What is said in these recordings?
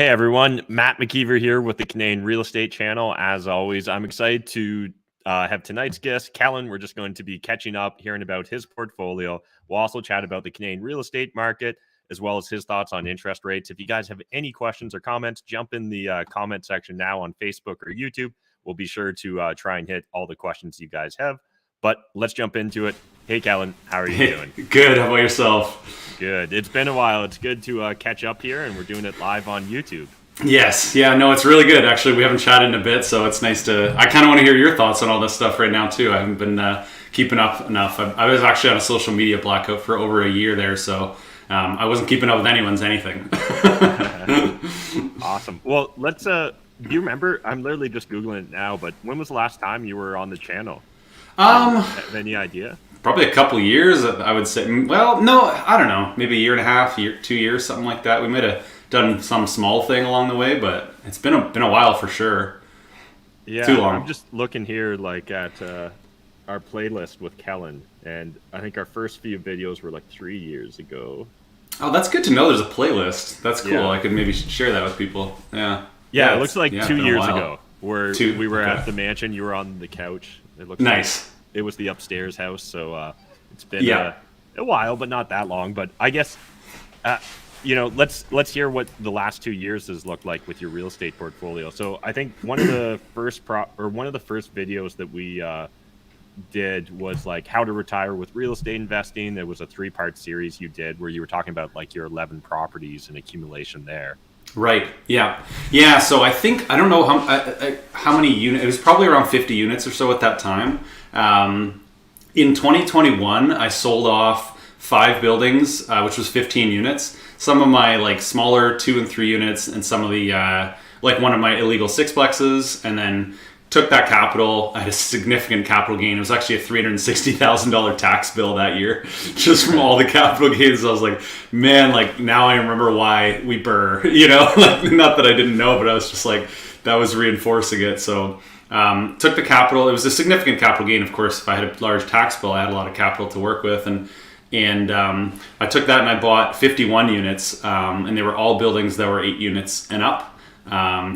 Hey everyone, Matt McKeever here with the Canadian Real Estate Channel. As always, I'm excited to have tonight's guest, Kellan. We're just going to be catching up, hearing about his portfolio. We'll also chat about the Canadian real estate market, as well as his thoughts on interest rates. If you guys have any questions or comments, jump in the comment section now on Facebook or YouTube. We'll be sure to try and hit all the questions you guys have. But let's jump into it. Hey, Kellan, how are you doing? Good. How about yourself? Good. It's been a while. It's good to catch up here, and we're doing it live on YouTube. Yes. Yeah, no, it's really good. Actually, we haven't chatted in a bit, so it's nice to... I kind of want to hear your thoughts on all this stuff right now, too. I haven't been keeping up enough. I was actually on a social media blackout for over a year there, so I wasn't keeping up with anyone's anything. Awesome. Well, let's... do you remember? I'm literally just Googling it now, but when was the last time you were on the channel? Have any idea? Probably a couple of years, I would say. Well, no, I don't know. Maybe a year and a half, 2 years, something like that. We might have done some small thing along the way, but it's been a while for sure. Yeah, too long. I'm just looking here like at our playlist with Kellan, and I think our first few videos were like 3 years ago. Oh, that's good to know. There's a playlist. That's cool. Yeah. I could maybe share that with people. Yeah. Yeah, it looks like it's 2 been a years while. ago, where we were at the mansion. You were on the couch. It looks Nice. Like it was the upstairs house, so it's been a while, but not that long. But I guess let's hear what the last 2 years has looked like with your real estate portfolio. So I think one of the first videos that we did was like how to retire with real estate investing. There was a 3-part series you did where you were talking about like your 11 properties and accumulation there. Right. Yeah. Yeah. So I think I don't know how many units. It was probably around 50 units or so at that time. In 2021, I sold off 5 buildings, which was 15 units. Some of my like smaller 2 and 3 units, and some of the like one of my illegal sixplexes, and then took that capital. I had a significant capital gain. It was actually a $360,000 tax bill that year, just from all the capital gains. I was like, man, like now I remember why we burr, like, not that I didn't know, but I was just like, that was reinforcing it. So took the capital. It was a significant capital gain. Of course, if I had a large tax bill, I had a lot of capital to work with. And I took that and I bought 51 units, and they were all buildings that were 8 units and up.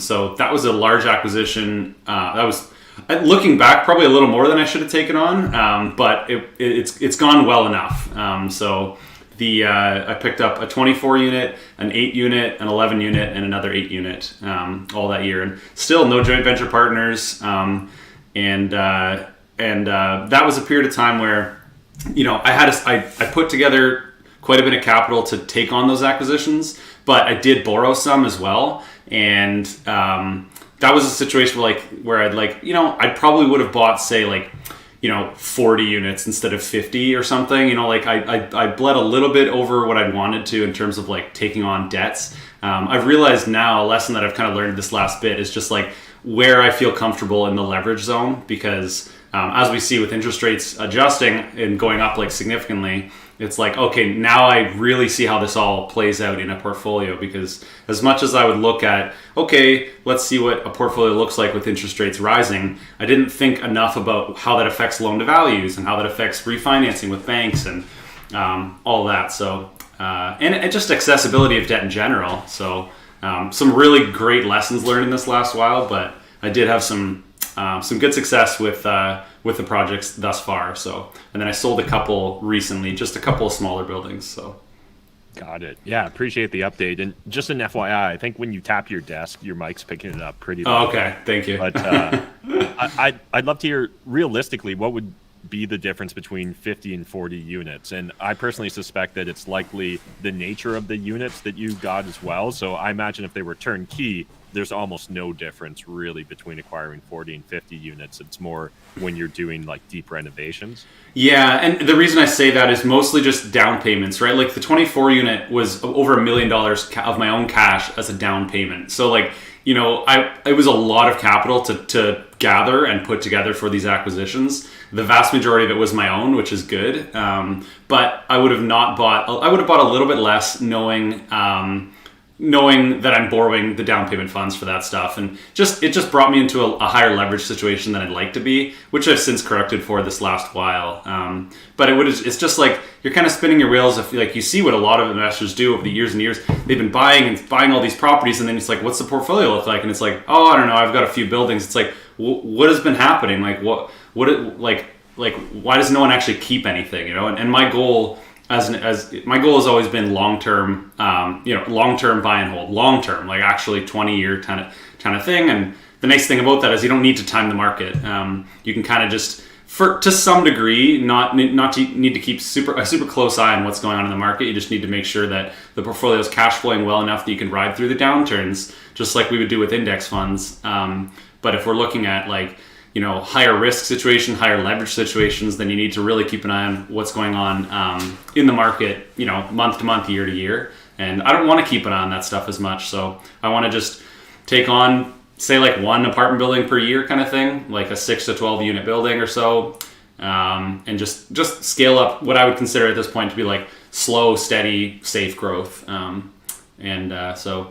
So that was a large acquisition. That was, looking back, probably a little more than I should have taken on, but it's gone well enough. So I picked up a 24 unit, an 8 unit, an 11 unit, and another 8 unit all that year, and still no joint venture partners. And that was a period of time where I put together quite a bit of capital to take on those acquisitions, but I did borrow some as well. And that was a situation where I'd probably would have bought, say, 40 units instead of 50 or something. I bled a little bit over what I'd wanted to in terms of like taking on debts. I've realized now, a lesson that I've kind of learned this last bit is just like where I feel comfortable in the leverage zone, because as we see with interest rates adjusting and going up like significantly, it's like, okay, now I really see how this all plays out in a portfolio. Because as much as I would look at, okay, let's see what a portfolio looks like with interest rates rising, I didn't think enough about how that affects loan to values and how that affects refinancing with banks and all that. So, and just accessibility of debt in general. So some really great lessons learned in this last while, but I did have some good success with the projects thus far. So, and then I sold a couple recently, just a couple of smaller buildings. So, got it. Yeah, appreciate the update. And just an FYI, I think when you tap your desk, your mic's picking it up pretty loud. Oh, okay, thank you. But I'd love to hear realistically what would be the difference between 50 and 40 units. And I personally suspect that it's likely the nature of the units that you got as well. So I imagine if they were turnkey, there's almost no difference really between acquiring 40 and 50 units. It's more when you're doing like deep renovations. Yeah, and the reason I say that is mostly just down payments, right? Like the 24 unit was over $1 million of my own cash as a down payment. So like, it was a lot of capital to gather and put together for these acquisitions. The vast majority of it was my own, which is good. But I would have bought a little bit less, knowing knowing that I'm borrowing the down payment funds for that stuff, and it just brought me into a higher leverage situation than I'd like to be, which I've since corrected for this last while. But it's just like you're kind of spinning your wheels. If like you see what a lot of investors do over the years and years, they've been buying all these properties, and then it's like, what's the portfolio look like? And it's like, oh, I don't know, I've got a few buildings. It's like, what has been happening? Like why does no one actually keep anything? And my goal. My goal has always been long-term, long-term buy and hold, long-term, like actually 20-year kind of thing. And the nice thing about that is you don't need to time the market. You can kind of just, to some degree, not need to keep a super close eye on what's going on in the market. You just need to make sure that the portfolio is cash flowing well enough that you can ride through the downturns, just like we would do with index funds. But if we're looking at higher risk situation, higher leverage situations, then you need to really keep an eye on what's going on in the market, month to month, year to year. And I don't want to keep an eye on that stuff as much. So I want to just take on, say, like one apartment building per year kind of thing, like a 6 to 12 unit building or so, and just scale up what I would consider at this point to be like slow, steady, safe growth. So,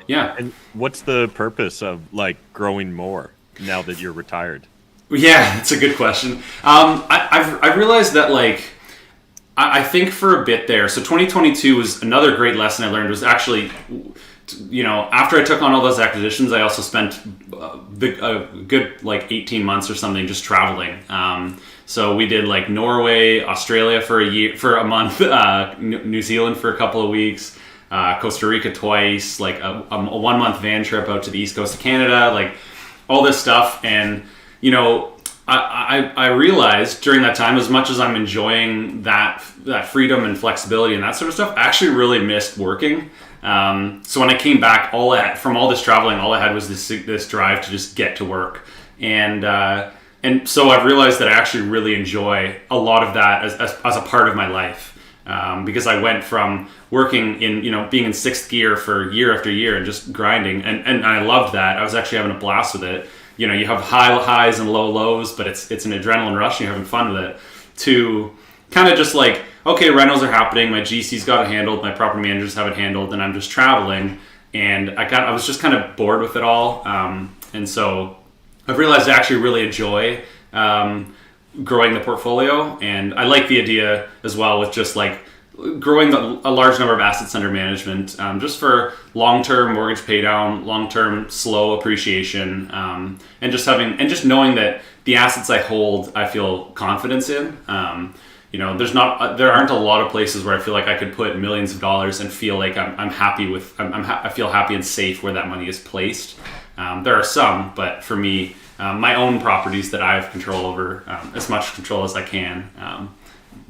yeah. And what's the purpose of like growing more now that you're retired? Yeah, it's a good question. I've realized that I think for a bit there. So 2022 was another great lesson I learned. Was actually, after I took on all those acquisitions, I also spent a good 18 months or something just traveling. So we did Norway, Australia for a month, New Zealand for a couple of weeks, Costa Rica twice, a 1 month van trip out to the east coast of Canada, all this stuff. And I realized during that time, as much as I'm enjoying that freedom and flexibility and that sort of stuff, I actually really missed working. So when I came back, from all this traveling, all I had was this drive to just get to work. And so I've realized that I actually really enjoy a lot of that as a part of my life. Because I went from working being in sixth gear for year after year and just grinding. And I loved that. I was actually having a blast with it. You have high highs and low lows, but it's an adrenaline rush and you're having fun with it. To kind of just okay, rentals are happening, my GC's got it handled, my property managers have it handled, and I'm just traveling. And I was just kind of bored with it all. And so I've realized I actually really enjoy growing the portfolio. And I like the idea as well with just growing a large number of assets under management, just for long-term mortgage pay down, long-term slow appreciation, and just knowing that the assets I hold, I feel confidence in. There aren't a lot of places where I feel like I could put millions of dollars and feel like I'm happy with, I feel happy and safe where that money is placed. There are some, but for me, my own properties that I have control over, as much control as I can,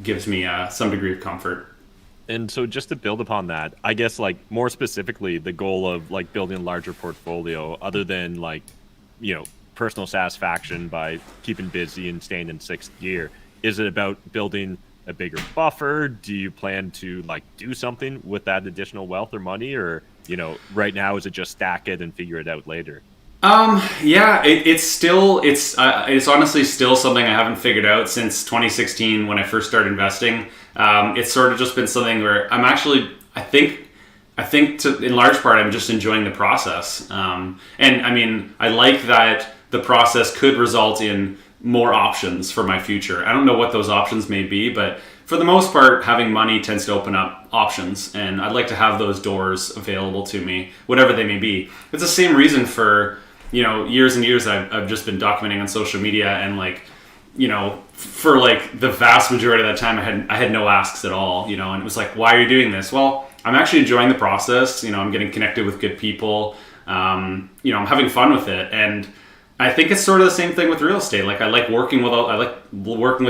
gives me some degree of comfort. And so just to build upon that, I guess more specifically, the goal of building a larger portfolio, other than personal satisfaction by keeping busy and staying in sixth gear, is it about building a bigger buffer? Do you plan to do something with that additional wealth or money, or right now is it just stack it and figure it out later? It's honestly still something I haven't figured out since 2016 when I first started investing. It's sort of just been something where I'm actually, I think in large part, I'm just enjoying the process. And I mean, I like that the process could result in more options for my future. I don't know what those options may be, but for the most part, having money tends to open up options, and I'd like to have those doors available to me, whatever they may be. It's the same reason for years and years I've just been documenting on social media, and for the vast majority of that time I had no asks at all, and it was why are you doing this? Well, I'm actually enjoying the process. I'm getting connected with good people. I'm having fun with it, and I think it's sort of the same thing with real estate. I like working with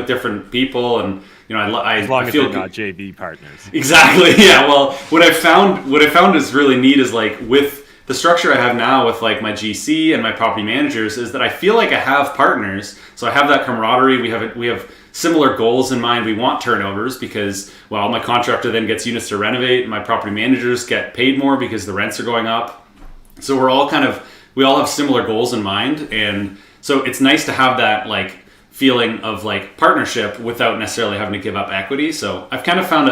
different people, and as long as they're not JV partners. Exactly. Yeah. Well, what I found is really neat is with the structure I have now with my GC and my property managers is that I feel like I have partners. So I have that camaraderie. We have similar goals in mind. We want turnovers because, well, my contractor then gets units to renovate. My property managers get paid more because the rents are going up. So we all have similar goals in mind. And so it's nice to have that feeling of partnership without necessarily having to give up equity. So I've kind of found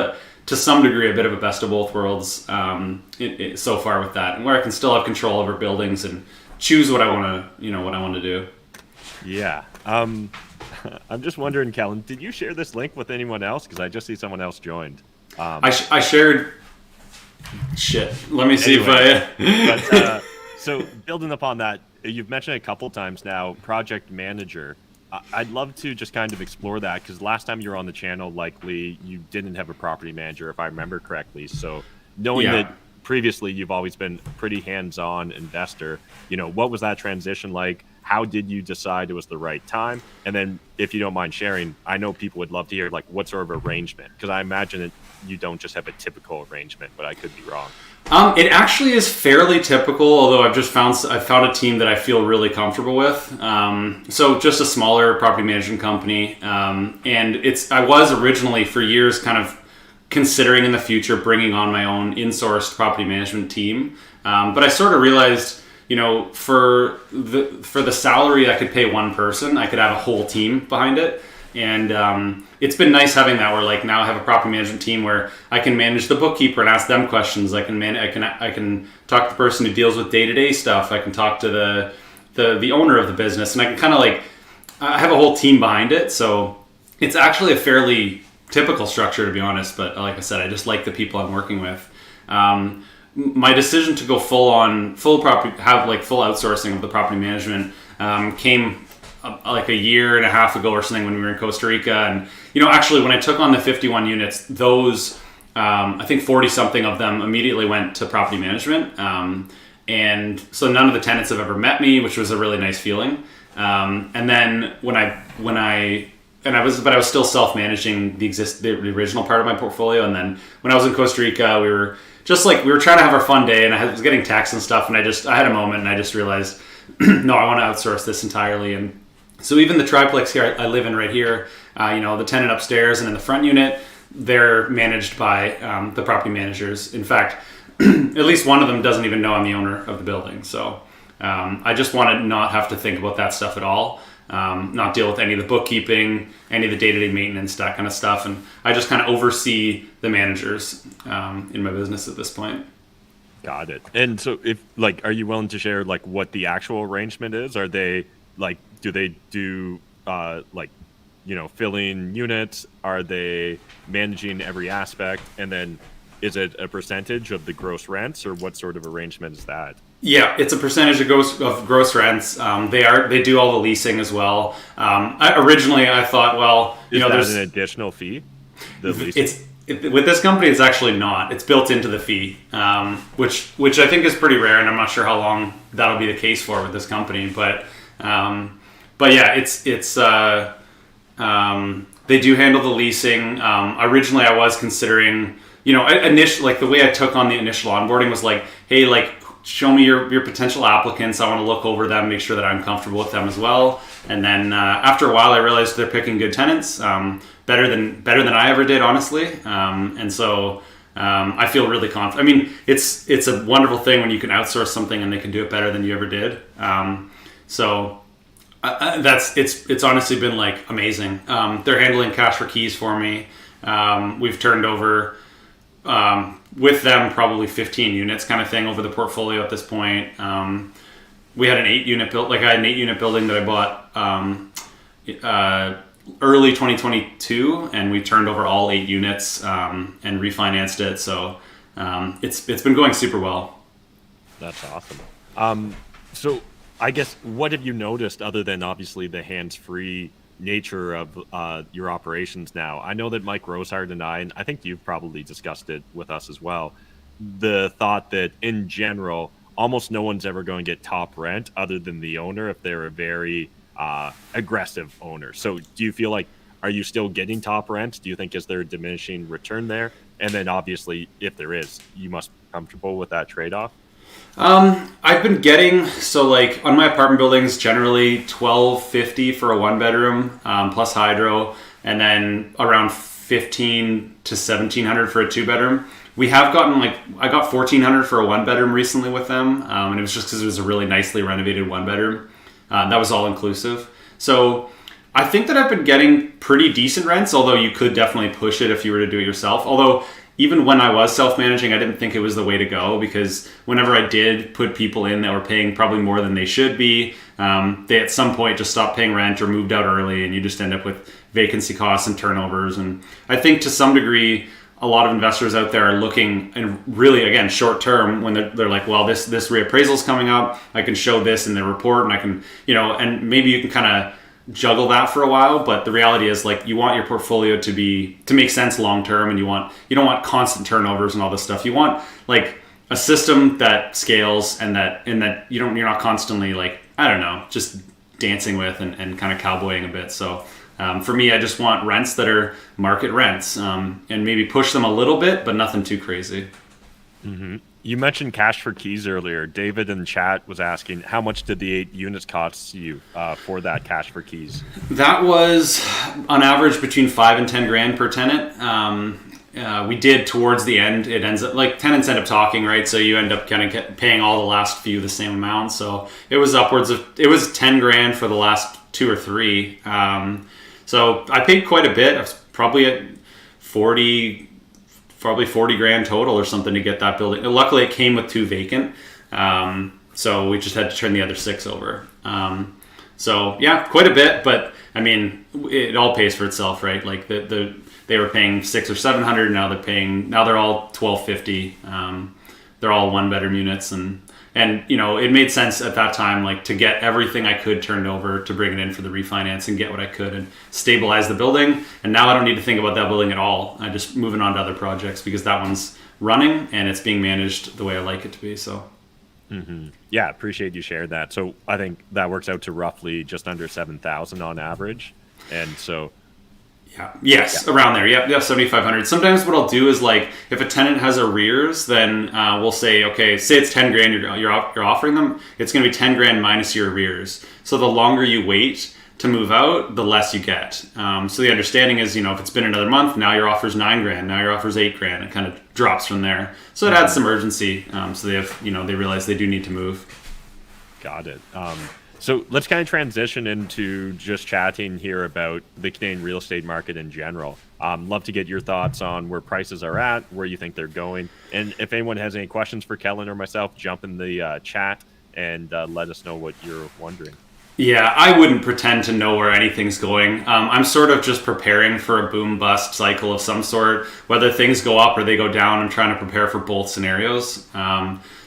to some degree a bit of a best of both worlds so far with that, and where I can still have control over buildings and choose what I want to do. Yeah. I'm just wondering, Kellan, did you share this link with anyone else? Because I just see someone else joined. I shared. Shit. Let me see if so building upon that, you've mentioned a couple times now, project manager. I'd love to just kind of explore that, because last time you were on the channel, likely you didn't have a property manager, if I remember correctly. So knowing that previously you've always been a pretty hands-on investor, what was that transition like? How did you decide it was the right time? And then, if you don't mind sharing, I know people would love to hear like what sort of arrangement, because I imagine that you don't just have a typical arrangement, but I could be wrong. It actually is fairly typical, although I've found a team that I feel really comfortable with. So just a smaller property management company, and I was originally for years kind of considering in the future bringing on my own in-sourced property management team, but I sort of realized, for the salary I could pay one person, I could have a whole team behind it. And it's been nice having that, where like now I have a property management team where I can manage the bookkeeper and ask them questions. I can talk to the person who deals with day-to-day stuff. I can talk to the owner of the business, and I can kind of like I have a whole team behind it. So it's actually a fairly typical structure, to be honest. But like I said, I just like the people I'm working with. My decision to go full outsourcing of the property management came like a year and a half ago or something, when we were in Costa Rica. And actually when I took on the 51 units, those I think 40 something of them immediately went to property management, and so none of the tenants have ever met me, which was a really nice feeling. And then I was still self-managing the original part of my portfolio. And then when I was in Costa Rica, we were trying to have our fun day, and I was getting texts and stuff, and I had a moment, and I just realized, no, I want to outsource this entirely. And so even the triplex here I live in right here, the tenant upstairs and in the front unit, they're managed by the property managers. In fact, at least one of them doesn't even know I'm the owner of the building. So I just want to not have to think about that stuff at all, not deal with any of the bookkeeping, any of the day-to-day maintenance, that kind of stuff. And I just kind of oversee the managers in my business at this point. Got it. And so are you willing to share like what the actual arrangement is? Are they like, do they do filling units? Are they managing every aspect? And then is it a percentage of the gross rents, or what sort of arrangement is that? Yeah, it's a percentage of gross rents. They do all the leasing as well. Originally I thought, well, there's an additional fee. The leasing? With this company, it's actually not. It's built into the fee, which I think is pretty rare, and I'm not sure how long that'll be the case for with this company. But yeah, it's they do handle the leasing. Originally, I was considering, initially, like the way I took on the initial onboarding was like, hey, like, show me your potential applicants. I want to look over them, make sure that I'm comfortable with them as well. And then after a while, I realized they're picking good tenants, better than I ever did, honestly. And so I feel really confident. I mean, it's a wonderful thing when you can outsource something and they can do it better than you ever did. It's honestly been like amazing. They're handling cash for keys for me. We've turned over with them probably 15 units kind of thing over the portfolio at this point. We had an 8-unit building that I bought early 2022, and we turned over all 8 units and refinanced it. So it's been going super well. That's awesome. So I guess, what have you noticed other than obviously the hands-free nature of your operations now? I know that Mike Rosehart and I think you've probably discussed it with us as well, the thought that in general, almost no one's ever going to get top rent other than the owner if they're a very aggressive owner. So do you feel like, are you still getting top rent? Do you think, is there a diminishing return there? And then obviously, if there is, you must be comfortable with that trade-off. I've been getting, so like on my apartment buildings, generally $1,250 for a 1-bedroom, plus hydro, and then around $1,500 to $1,700 for a 2-bedroom. We have gotten I got $1,400 for a 1-bedroom recently with them, and it was just because it was a really nicely renovated 1-bedroom. That was all inclusive. So I think that I've been getting pretty decent rents, although you could definitely push it if you were to do it yourself. Although even when I was self-managing, I didn't think it was the way to go, because whenever I did put people in that were paying probably more than they should be, they at some point just stopped paying rent or moved out early, and you just end up with vacancy costs and turnovers. And I think to some degree, a lot of investors out there are looking, and really, again, short term, when they're like, well, this reappraisal is coming up, I can show this in the report, and I can, and maybe you can kind of juggle that for a while. But the reality is, like, you want your portfolio to make sense long term, and you don't want constant turnovers and all this stuff. You want like a system that scales, and that you're not constantly, like, I don't know, just dancing with and kind of cowboying a bit. So for me, I just want rents that are market rents, and maybe push them a little bit, but nothing too crazy. Mm-hmm. You mentioned cash for keys earlier. David in chat was asking, how much did the 8 units cost you for that cash for keys? That was on average between 5 and 10 grand per tenant. We did towards the end, it ends up like tenants end up talking, right? So you end up kind of paying all the last few the same amount. So it was it was 10 grand for the last 2 or 3. So I paid quite a bit. I was probably at 40 grand total or something to get that building. Luckily, it came with 2 vacant, so we just had to turn the other 6 over. So yeah, quite a bit, but I mean, it all pays for itself, right? Like they were paying 600 or 700. Now they're all 1250. They're all 1-bedroom units, and it made sense at that time, like, to get everything I could turned over, to bring it in for the refinance and get what I could and stabilize the building. And now I don't need to think about that building at all. I just moving on to other projects, because that one's running and it's being managed the way I like it to be. So. Mm-hmm. Yeah, appreciate you shared that. So I think that works out to roughly just under 7,000 on average, and so. Yeah. Yes, yeah. Around there. Yeah, 7,500. Sometimes what I'll do is, like, if a tenant has arrears, then we'll say, okay, say it's 10 grand you're offering them, it's going to be 10 grand minus your arrears. So the longer you wait to move out, the less you get. So the understanding is, if it's been another month, now your offer's 9 grand, now your offer's 8 grand. It kind of drops from there. So it adds some urgency. So they have, they realize they do need to move. Got it. So let's kind of transition into just chatting here about the Canadian real estate market in general. Love to get your thoughts on where prices are at, where you think they're going. And if anyone has any questions for Kellan or myself, jump in the chat and let us know what you're wondering. Yeah, I wouldn't pretend to know where anything's going. I'm sort of just preparing for a boom-bust cycle of some sort. Whether things go up or they go down, I'm trying to prepare for both scenarios.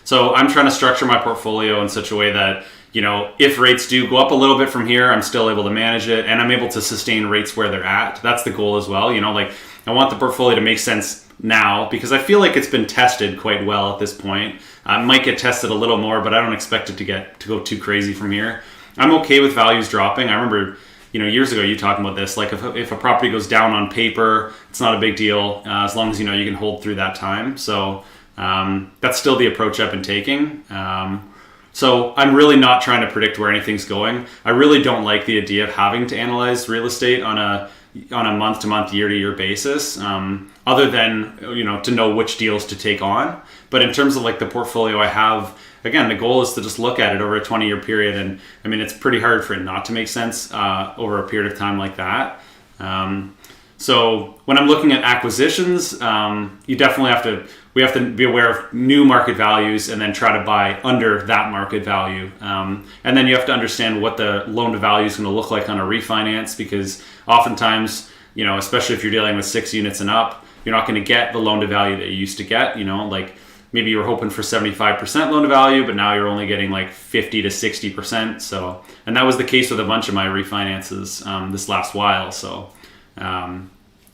So I'm trying to structure my portfolio in such a way that, if rates do go up a little bit from here, I'm still able to manage it, and I'm able to sustain rates where they're at. That's the goal as well. Like, I want the portfolio to make sense now, because I feel like it's been tested quite well at this point. It might get tested a little more, but I don't expect it to go too crazy from here. I'm okay with values dropping. I remember, years ago you talking about this. Like, if a property goes down on paper, it's not a big deal, as long as you can hold through that time. So that's still the approach I've been taking. So I'm really not trying to predict where anything's going. I really don't like the idea of having to analyze real estate on a month-to-month, year-to-year basis, other than to know which deals to take on. But in terms of, like, the portfolio I have, again, the goal is to just look at it over a 20-year period, and I mean, it's pretty hard for it not to make sense over a period of time like that. So when I'm looking at acquisitions, you definitely we have to be aware of new market values and then try to buy under that market value. And then you have to understand what the loan to value is going to look like on a refinance, because oftentimes, especially if you're dealing with 6 units and up, you're not going to get the loan to value that you used to get. Like, maybe you were hoping for 75% loan to value, but now you're only getting like 50 to 60%. So, and that was the case with a bunch of my refinances this last while. So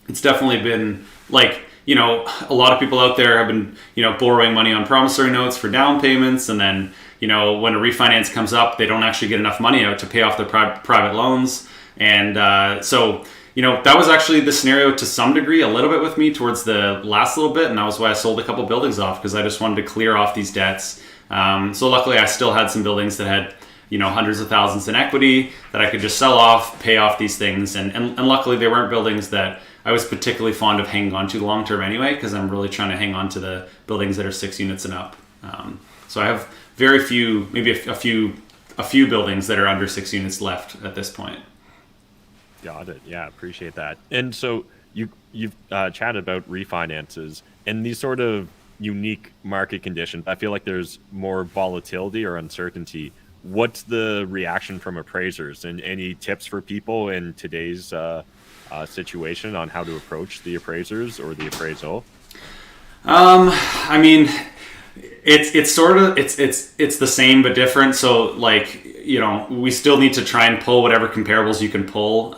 it's definitely been like, a lot of people out there have been, borrowing money on promissory notes for down payments. And then, when a refinance comes up, they don't actually get enough money out to pay off their private loans. And so, that was actually the scenario to some degree, a little bit with me towards the last little bit. And that was why I sold a couple buildings off, because I just wanted to clear off these debts. So luckily I still had some buildings that had, hundreds of thousands in equity that I could just sell off, pay off these things. And luckily they weren't buildings that I was particularly fond of hanging on to long term anyway, because I'm really trying to hang on to the buildings that are 6 units and up. So I have very few, maybe a few buildings that are under 6 units left at this point. Got it. Yeah, appreciate that. And so you've chatted about refinances. In these sort of unique market conditions, I feel like there's more volatility or uncertainty. What's the reaction from appraisers, and any tips for people in today's situation on how to approach the appraisers or the appraisal? I mean, it's sort of it's the same but different. So like, we still need to try and pull whatever comparables you can pull.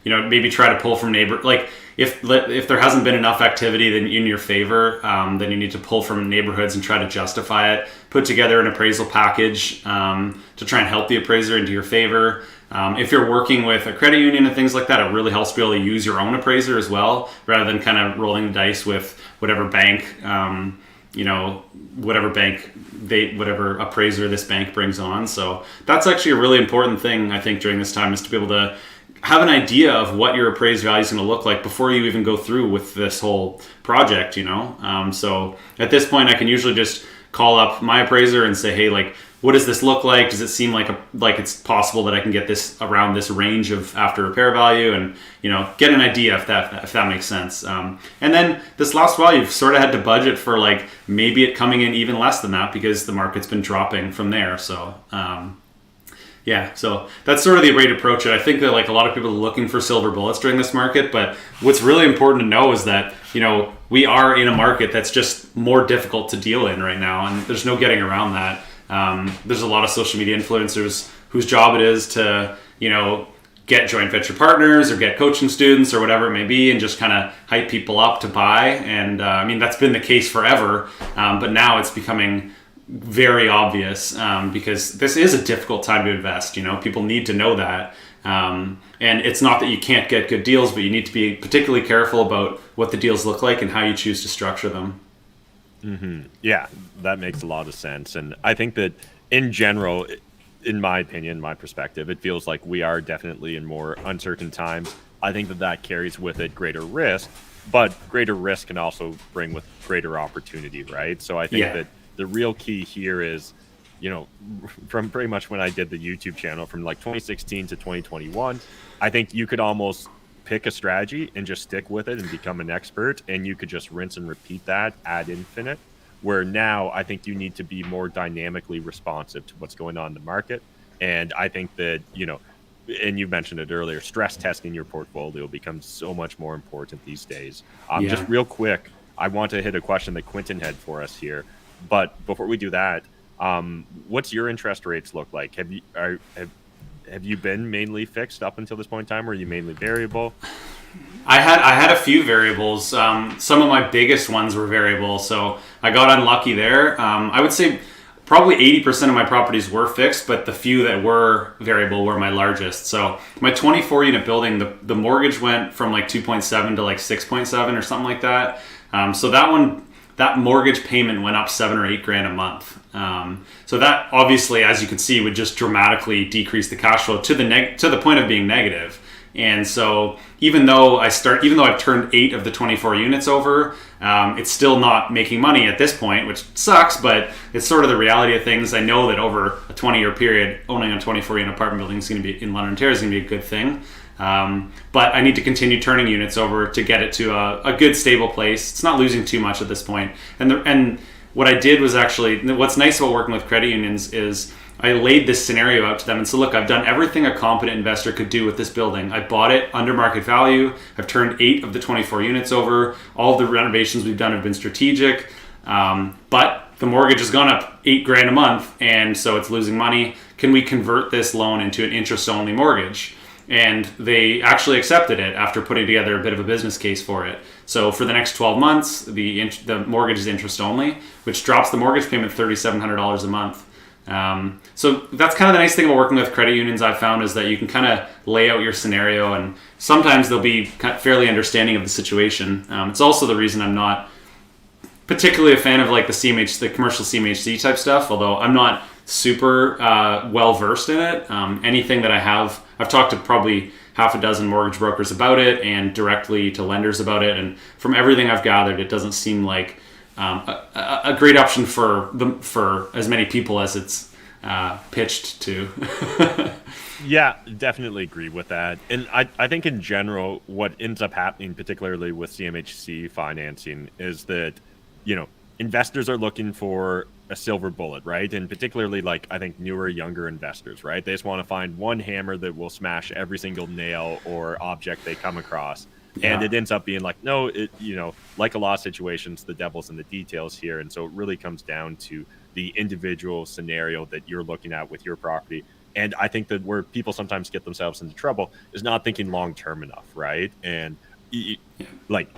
Maybe try to pull from neighbor. Like if there hasn't been enough activity then in your favor, then you need to pull from neighborhoods and try to justify it. Put together an appraisal package to try and help the appraiser into your favor. If you're working with a credit union and things like that, it really helps to be able to use your own appraiser as well, rather than kind of rolling the dice with whatever bank, whatever appraiser this bank brings on. So that's actually a really important thing, I think, during this time, is to be able to have an idea of what your appraised value is going to look like before you even go through with this whole project, So at this point, I can usually just call up my appraiser and say, hey, like, what does this look like? Does it seem like it's possible that I can get this around this range of after repair value, and get an idea if that makes sense. And then this last while, you've sort of had to budget for like maybe it coming in even less than that because the market's been dropping from there. So so that's sort of the way to approach it. I think that like a lot of people are looking for silver bullets during this market, but what's really important to know is that we are in a market that's just more difficult to deal in right now, and there's no getting around that. There's a lot of social media influencers whose job it is to, get joint venture partners or get coaching students or whatever it may be, and just kind of hype people up to buy. And that's been the case forever, but now it's becoming very obvious because this is a difficult time to invest. People need to know that. And it's not that you can't get good deals, but you need to be particularly careful about what the deals look like and how you choose to structure them. Mm-hmm. Yeah, that makes a lot of sense. And I think that in general, in my opinion, my perspective, it feels like we are definitely in more uncertain times. I think that carries with it greater risk, but greater risk can also bring with greater opportunity, right? So I think that the real key here is, from pretty much when I did the YouTube channel from like 2016 to 2021, I think you could almost pick a strategy and just stick with it and become an expert, and you could just rinse and repeat that ad infinite. Where now I think you need to be more dynamically responsive to what's going on in the market. And I think that, and you mentioned it earlier, stress testing your portfolio becomes so much more important these days. Just real quick, I want to hit a question that Quentin had for us here. But before we do that, what's your interest rates look like? Have you been mainly fixed up until this point in time, or are you mainly variable? I had a few variables. Some of my biggest ones were variable, so I got unlucky there. I would say probably 80% of my properties were fixed, but the few that were variable were my largest. So my 24-unit building, the mortgage went from like 2.7 to like 6.7 or something like that. So that mortgage payment went up $7 or $8 a month. So that obviously, as you can see, would just dramatically decrease the cash flow to the point of being negative. And so even though I've turned 8 of the 24 units over, it's still not making money at this point, which sucks, but it's sort of the reality of things. I know that over a 20-year period, owning a 24-unit apartment building is going to be in London, Ontario, is going to be a good thing. But I need to continue turning units over to get it to a good, stable place. It's not losing too much at this point. And what I did was actually, what's nice about working with credit unions is I laid this scenario out to them and said, look, I've done everything a competent investor could do with this building. I bought it under market value. I've turned 8 of the 24 units over. All of the renovations we've done have been strategic. But the mortgage has gone up $8,000 a month, and so it's losing money. Can we convert this loan into an interest-only mortgage? And they actually accepted it after putting together a bit of a business case for it. So for the next 12 months, the mortgage is interest only, which drops the mortgage payment $3,700 a month. So that's kind of the nice thing about working with credit unions, I've found, is that you can kind of lay out your scenario, and sometimes they'll be fairly understanding of the situation. It's also the reason I'm not particularly a fan of like the commercial CMHC type stuff, although I'm not super well versed in it. Anything that I've talked to probably half a dozen mortgage brokers about it and directly to lenders about it, and from everything I've gathered, it doesn't seem like a great option for as many people as it's pitched to. Yeah, definitely agree with that. And I think in general, what ends up happening, particularly with CMHC financing, is that, you know, investors are looking for a silver bullet, right? And particularly like I think newer, younger investors, right? They just want to find one hammer that will smash every single nail or object they come across. And Yeah. it ends up being like, no, like a lot of situations, the devil's in the details here. And so it really comes down to the individual scenario that you're looking at with your property. And I think that where people sometimes get themselves into trouble is not thinking long term enough, right? And like,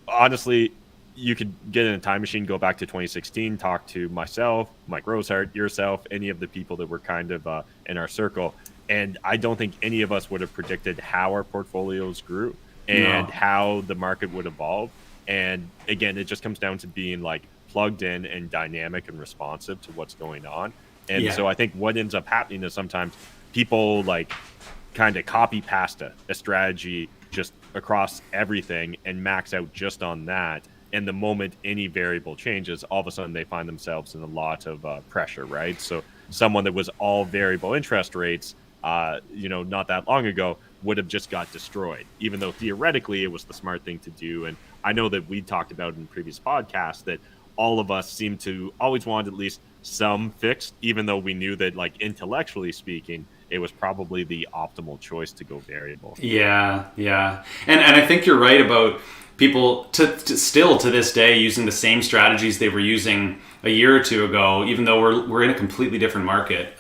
honestly, you could get in a time machine, go back to 2016, talk to myself, Mike Rosehart, yourself, any of the people that were kind of in our circle. And I don't think any of us would have predicted how our portfolios grew and No. how the market would evolve. And again, it just comes down to being like plugged in and dynamic and responsive to what's going on. And Yeah. so I think what ends up happening is sometimes people like kind of copy pasta a strategy just across everything and max out just on that. And the moment any variable changes, all of a sudden they find themselves in a lot of pressure, right? So someone that was all variable interest rates, not that long ago would have just got destroyed, even though theoretically it was the smart thing to do. And I know that we talked about in previous podcasts that all of us seem to always want at least some fixed, even though we knew that, like, intellectually speaking, it was probably the optimal choice to go variable. Yeah, yeah, and I think you're right about people to still to this day using the same strategies they were using a year or two ago, even though we're in a completely different market.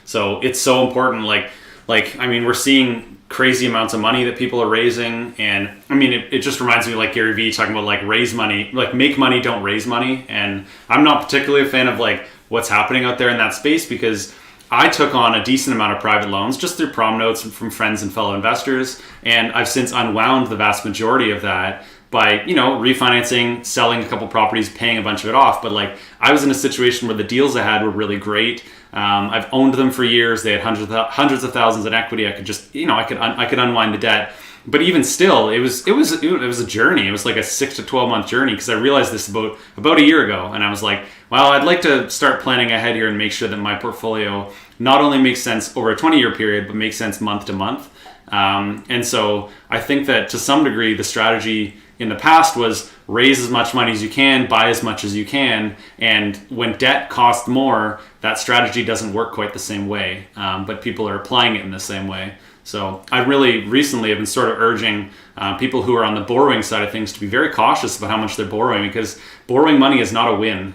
So it's so important. Like I mean, we're seeing crazy amounts of money that people are raising, and I mean, it just reminds me of like Gary Vee talking about like raise money, like make money, don't raise money. And I'm not particularly a fan of like what's happening out there in that space, because I took on a decent amount of private loans just through prom notes from friends and fellow investors, and I've since unwound the vast majority of that by, refinancing, selling a couple properties, paying a bunch of it off. But like, I was in a situation where the deals I had were really great. I've owned them for years. They had hundreds of thousands in equity. I could just, I could unwind the debt. But even still, it was a journey. It was like a 6 to 12 month journey, because I realized this about a year ago, and I was like, well, I'd like to start planning ahead here and make sure that my portfolio not only makes sense over a 20-year period, but makes sense month to month. And so I think that to some degree, the strategy in the past was raise as much money as you can, buy as much as you can. And when debt costs more, that strategy doesn't work quite the same way. But people are applying it in the same way. So I really recently have been sort of urging people who are on the borrowing side of things to be very cautious about how much they're borrowing, because borrowing money is not a win,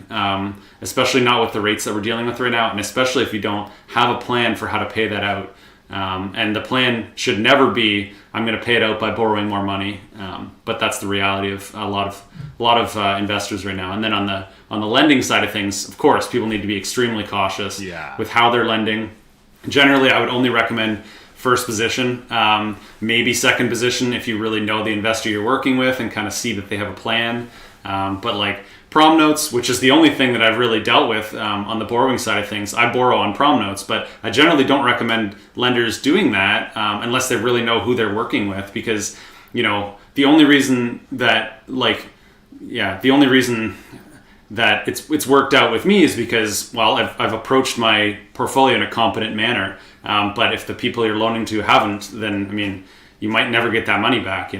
especially not with the rates that we're dealing with right now, and especially if you don't have a plan for how to pay that out. And the plan should never be, I'm going to pay it out by borrowing more money. But that's the reality of a lot of investors right now. And then on the lending side of things, of course, people need to be extremely cautious with how they're lending. Generally, I would only recommend first position, maybe second position if you really know the investor you're working with and kind of see that they have a plan. But like prom notes, which is the only thing that I've really dealt with on the borrowing side of things, I borrow on prom notes, but I generally don't recommend lenders doing that unless they really know who they're working with, because the only reason that it's worked out with me is because, well, I've approached my portfolio in a competent manner. But if the people you're loaning to haven't, then, I mean, you might never get that money back,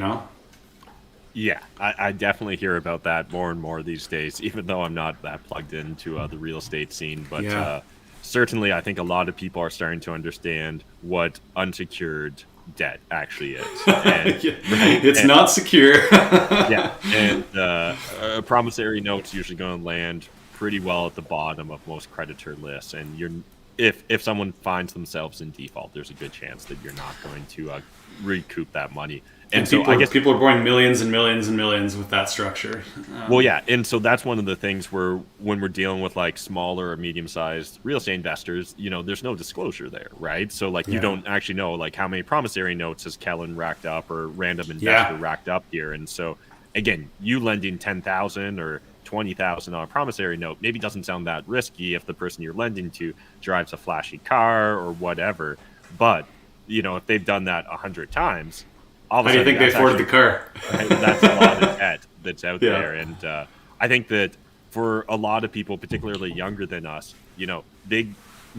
Yeah, I definitely hear about that more and more these days, even though I'm not that plugged into the real estate scene. But certainly I think a lot of people are starting to understand what unsecured debt actually is. And, It's not secure. Yeah, and promissory notes usually going to land pretty well at the bottom of most creditor lists. And if someone finds themselves in default, there's a good chance that you're not going to recoup that money. And so I guess people are borrowing millions and millions and millions with that structure. Well, yeah, and so that's one of the things where when we're dealing with like smaller or medium-sized real estate investors, there's no disclosure there, right? So like you don't actually know like how many promissory notes has Kellan racked up or random investor racked up here. And so again, you lending $10,000 or $20,000 on a promissory note maybe doesn't sound that risky if the person you're lending to drives a flashy car or whatever. But if they've done that 100 times. How do you think they afforded the car? Right, that's a lot of debt that's out there. And I think that for a lot of people, particularly younger than us, big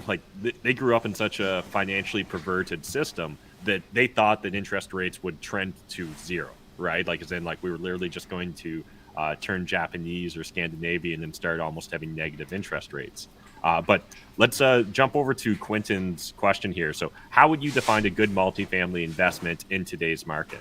like they grew up in such a financially perverted system that they thought that interest rates would trend to zero, right? Like, as in, like, we were literally just going to turn Japanese or Scandinavian and start almost having negative interest rates. But let's jump over to Quentin's question here. So, how would you define a good multifamily investment in today's market?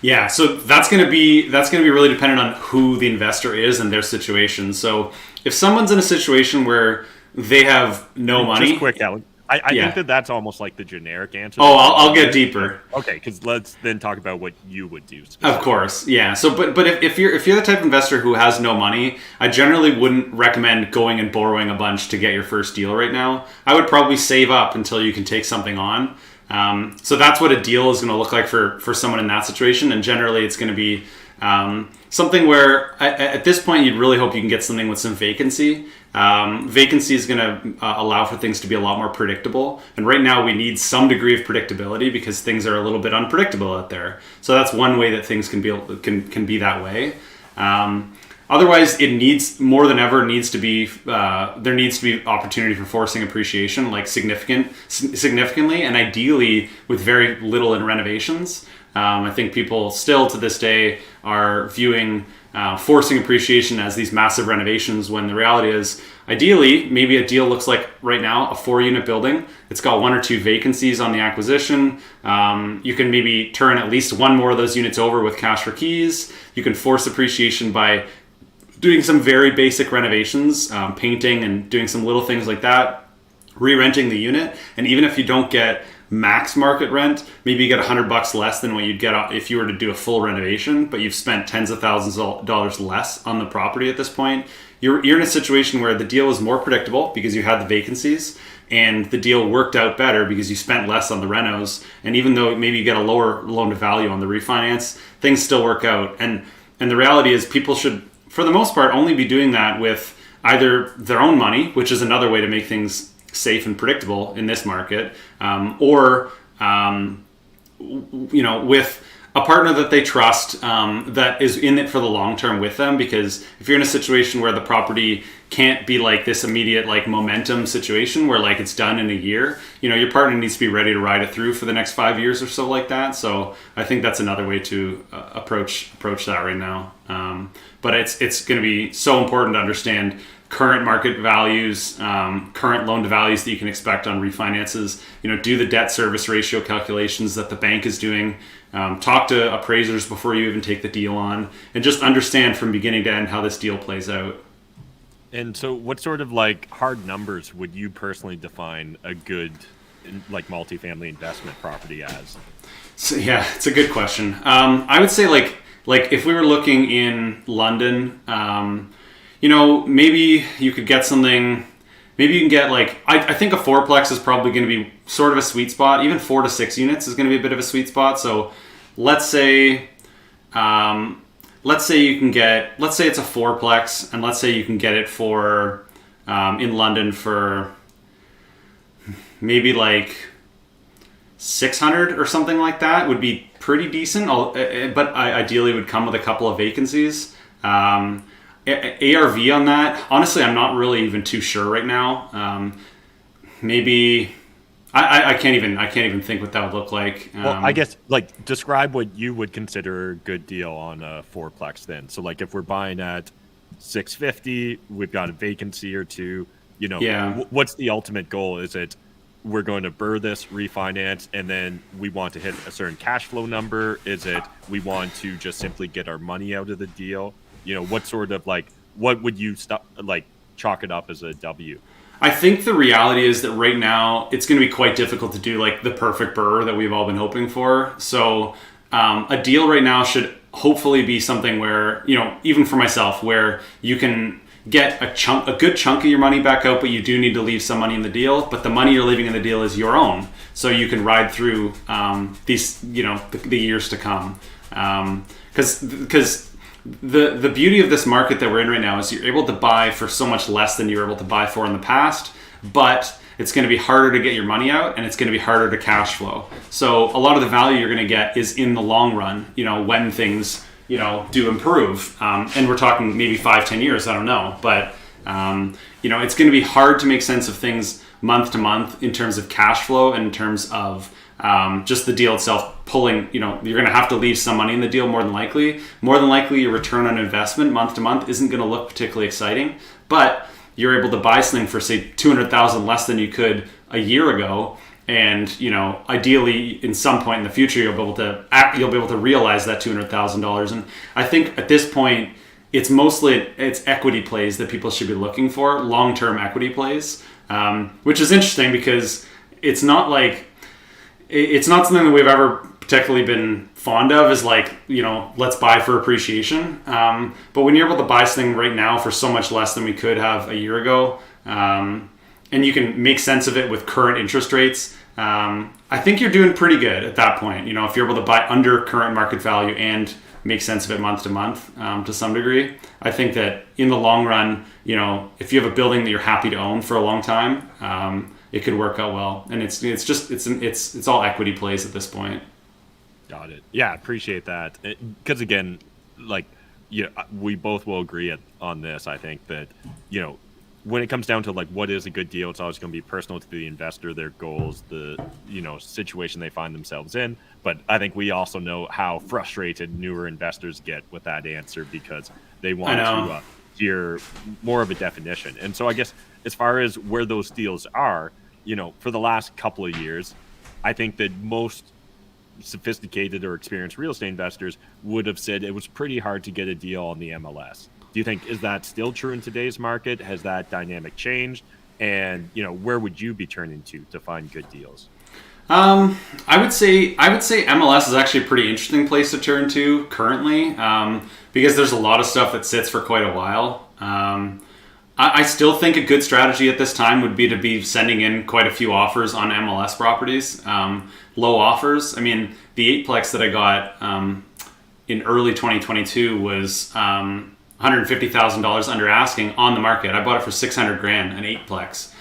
Yeah, so that's going to be really dependent on who the investor is and their situation. So if someone's in a situation where they have no money, just quick, Alan. I think that that's almost like the generic answer. Oh, I'll get deeper. Okay, because let's then talk about what you would do. Of course, yeah. So, but if you're the type of investor who has no money, I generally wouldn't recommend going and borrowing a bunch to get your first deal right now. I would probably save up until you can take something on. So that's what a deal is going to look like for someone in that situation, and generally it's going to be something where at this point you'd really hope you can get something with some vacancy. Vacancy is going to allow for things to be a lot more predictable, and right now we need some degree of predictability because things are a little bit unpredictable out there. So that's one way that things can be that way. Otherwise, it needs more than ever needs to be there needs to be opportunity for forcing appreciation, like significantly, and ideally with very little in renovations. I think people still to this day are viewing forcing appreciation as these massive renovations, when the reality is, ideally, maybe a deal looks like right now a 4-unit building. It's got 1 or 2 vacancies on the acquisition. You can maybe turn at least one more of those units over with cash for keys. You can force appreciation by doing some very basic renovations, painting and doing some little things like that, re-renting the unit. And even if you don't get max market rent, maybe you get $100 less than what you'd get if you were to do a full renovation, but you've spent tens of thousands of dollars less on the property at this point. You're in a situation where the deal is more predictable because you had the vacancies, and the deal worked out better because you spent less on the renos. And even though maybe you get a lower loan to value on the refinance, things still work out. And the reality is, people should, for the most part, only be doing that with either their own money, which is another way to make things safe and predictable in this market, or with a partner that they trust, that is in it for the long term with them. Because if you're in a situation where the property can't be like this immediate like momentum situation where like it's done in a year, your partner needs to be ready to ride it through for the next 5 years or so like that. So I think that's another way to approach that right now. But it's going to be so important to understand current market values, current loan to values that you can expect on refinances. Do the debt service ratio calculations that the bank is doing. Talk to appraisers before you even take the deal on, and just understand from beginning to end how this deal plays out. And so what sort of like hard numbers would you personally define a good like multifamily investment property as? So, yeah, it's a good question. I would say like if we were looking in London, maybe you could get something. Maybe you can get I think a 4-plex is probably going to be sort of a sweet spot. Even 4 to 6 units is going to be a bit of a sweet spot. So let's say it's a 4-plex, and let's say you can get it for in London for maybe like 600 or something like that would be pretty decent. But ideally would come with a couple of vacancies. ARV on that, honestly, I'm not really even too sure right now. Maybe I can't even think what that would look like. Well, I guess describe what you would consider a good deal on a 4-plex then. So if we're buying at 650, we've got a vacancy or two. What's the ultimate goal? Is it we're going to burr this, refinance, and then we want to hit a certain cash flow number? Is it we want to just simply get our money out of the deal? What sort of what would you chalk it up as a W? I think the reality is that right now it's going to be quite difficult to do the perfect burr that we've all been hoping for. So a deal right now should hopefully be something where, even for myself, where you can get a good chunk of your money back out, but you do need to leave some money in the deal. But the money you're leaving in the deal is your own, so you can ride through these, the years to come. Because the beauty of this market that we're in right now is you're able to buy for so much less than you were able to buy for in the past, but it's going to be harder to get your money out, and it's going to be harder to cash flow. So a lot of the value you're going to get is in the long run, when things, do improve. And we're talking maybe 5-10 years, I don't know. But, it's going to be hard to make sense of things month to month in terms of cash flow and in terms of just the deal itself pulling, you're going to have to leave some money in the deal more than likely. More than likely, your return on investment month to month isn't going to look particularly exciting, but you're able to buy something for, say, $200,000 less than you could a year ago. And, ideally in some point in the future, you'll be able to realize that $200,000. And I think at this point, it's equity plays that people should be looking for, long-term equity plays, which is interesting because it's not something that we've ever particularly been fond of, is like, let's buy for appreciation. But when you're able to buy something right now for so much less than we could have a year ago, and you can make sense of it with current interest rates, I think you're doing pretty good at that point. If you're able to buy under current market value and make sense of it month to month, to some degree, I think that in the long run, if you have a building that you're happy to own for a long time, it could work out well. And it's all equity plays at this point. Got it. Yeah, appreciate that. Because again, we both will agree on this. I think that, when it comes down to what is a good deal, it's always going to be personal to the investor, their goals, the situation they find themselves in. But I think we also know how frustrated newer investors get with that answer because they want to hear more of a definition. And so I guess as far as where those deals are, for the last couple of years, I think that most sophisticated or experienced real estate investors would have said it was pretty hard to get a deal on the MLS. Do you think, is that still true in today's market? Has that dynamic changed? And, where would you be turning to find good deals? I would say MLS is actually a pretty interesting place to turn to currently, because there's a lot of stuff that sits for quite a while. I still think a good strategy at this time would be to be sending in quite a few offers on MLS properties, low offers. I mean, the 8-plex that I got in early 2022 was $150,000 under asking on the market. I bought it for $600,000, an 8-plex.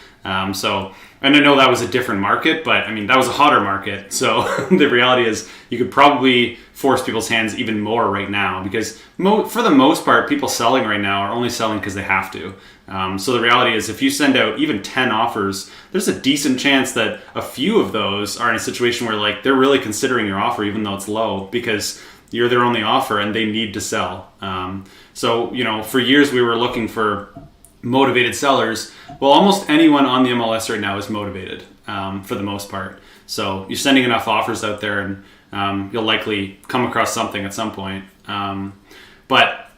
And I know that was a different market, but I mean, that was a hotter market. So the reality is you could probably force people's hands even more right now because for the most part, people selling right now are only selling because they have to. So the reality is if you send out even 10 offers, there's a decent chance that a few of those are in a situation where they're really considering your offer, even though it's low, because you're their only offer and they need to sell. So, for years we were looking for motivated sellers. Well, almost anyone on the MLS right now is motivated for the most part. So you're sending enough offers out there and you'll likely come across something at some point. But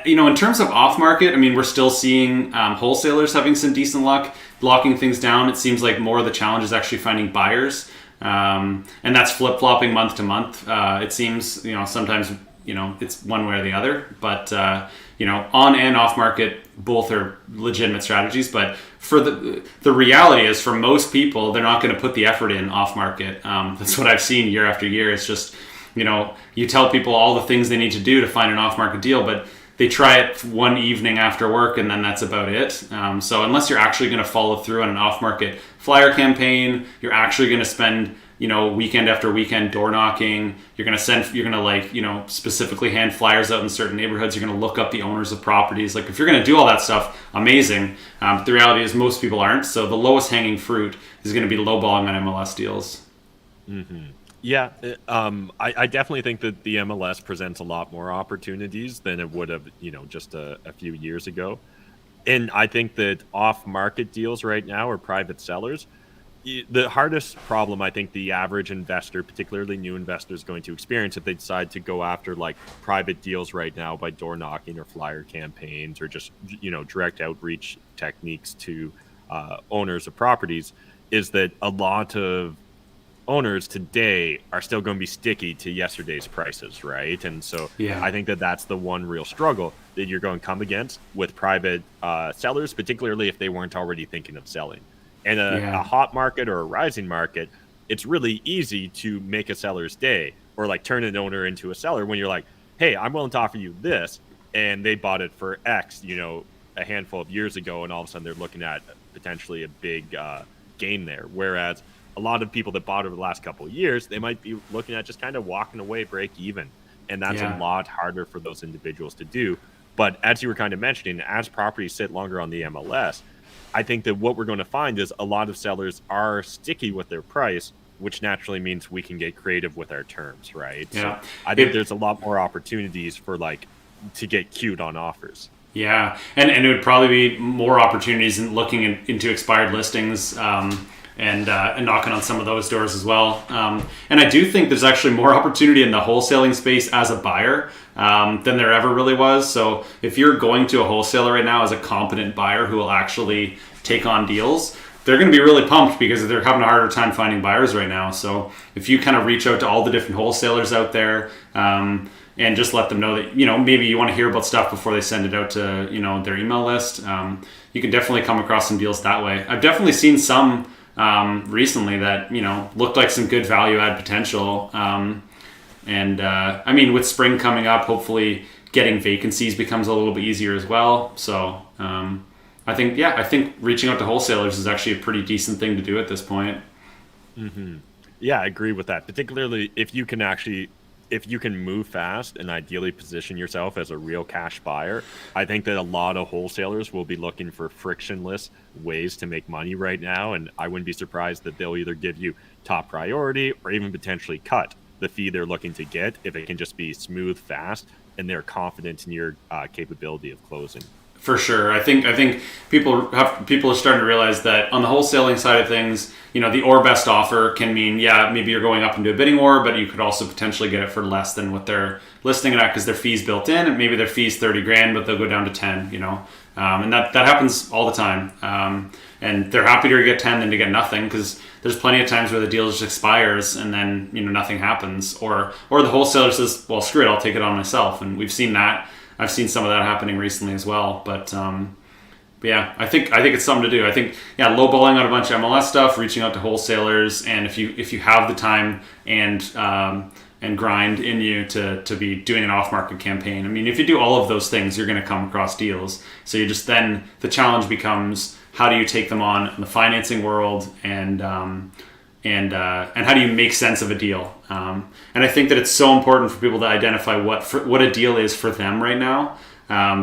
in terms of off market, I mean, we're still seeing wholesalers having some decent luck locking things down. It seems like more of the challenge is actually finding buyers. And that's flip-flopping month to month. It seems, sometimes, it's one way or the other, but, on and off market, both are legitimate strategies. But for the reality is for most people, they're not going to put the effort in off market. That's what I've seen year after year. It's just, you tell people all the things they need to do to find an off market deal, but they try it one evening after work and then that's about it. So unless you're actually going to follow through on an off-market flyer campaign, you're actually going to spend, weekend after weekend door knocking. You're going to specifically hand flyers out in certain neighborhoods. You're going to look up the owners of properties. If you're going to do all that stuff, amazing. But the reality is most people aren't. So the lowest hanging fruit is going to be lowballing on MLS deals. Mm-hmm. Yeah, I definitely think that the MLS presents a lot more opportunities than it would have, just a few years ago. And I think that off-market deals right now or private sellers, the hardest problem I think the average investor, particularly new investor, is going to experience if they decide to go after private deals right now by door knocking or flyer campaigns or just, direct outreach techniques to owners of properties, is that a lot of owners today are still going to be sticky to yesterday's prices, right? And so I think that that's the one real struggle that you're going to come against with private sellers, particularly if they weren't already thinking of selling. And a hot market or a rising market, it's really easy to make a seller's day or turn an owner into a seller when you're like, hey, I'm willing to offer you this, and they bought it for X, a handful of years ago, and all of a sudden they're looking at potentially a big gain there. Whereas a lot of people that bought over the last couple of years, they might be looking at just kind of walking away, break even. And that's a lot harder for those individuals to do. But as you were kind of mentioning, as properties sit longer on the MLS, I think that what we're going to find is a lot of sellers are sticky with their price, which naturally means we can get creative with our terms, right? So Yeah. I think there's a lot more opportunities for like to get cute on offers. Yeah, and it would probably be more opportunities in looking into expired listings, and knocking on some of those doors as well. And I do think there's actually more opportunity in the wholesaling space as a buyer than there ever really was. So if you're going to a wholesaler right now as a competent buyer who will actually take on deals, they're going to be really pumped because they're having a harder time finding buyers right now. So if you kind of reach out to all the different wholesalers out there, and just let them know that, maybe you want to hear about stuff before they send it out to, their email list. You can definitely come across some deals that way. I've definitely seen some recently that, looked like some good value add potential. With spring coming up, hopefully getting vacancies becomes a little bit easier as well. So I think reaching out to wholesalers is actually a pretty decent thing to do at this point. Mm-hmm. Yeah, I agree with that. Particularly if you can move fast and ideally position yourself as a real cash buyer, I think that a lot of wholesalers will be looking for frictionless ways to make money right now. And I wouldn't be surprised that they'll either give you top priority or even potentially cut the fee they're looking to get if it can just be smooth, fast, and they're confident in your capability of closing. For sure. I think people are starting to realize that on the wholesaling side of things, the or best offer can mean, maybe you're going up into a bidding war, but you could also potentially get it for less than what they're listing it at because their fee's built in, and maybe their fee's $30,000, but they'll go down to 10, and that happens all the time. And they're happier to get 10 than to get nothing because there's plenty of times where the deal just expires and then, nothing happens, or the wholesaler says, well, screw it, I'll take it on myself. And we've seen that. I've seen some of that happening recently as well, but I think it's something to do. I think lowballing on a bunch of MLS stuff, reaching out to wholesalers, and if you have the time and grind in you to be doing an off-market campaign. I mean, if you do all of those things, you're going to come across deals. So then the challenge becomes how do you take them on in the financing world and how do you make sense of a deal? And I think that it's so important for people to identify what a deal is for them right now,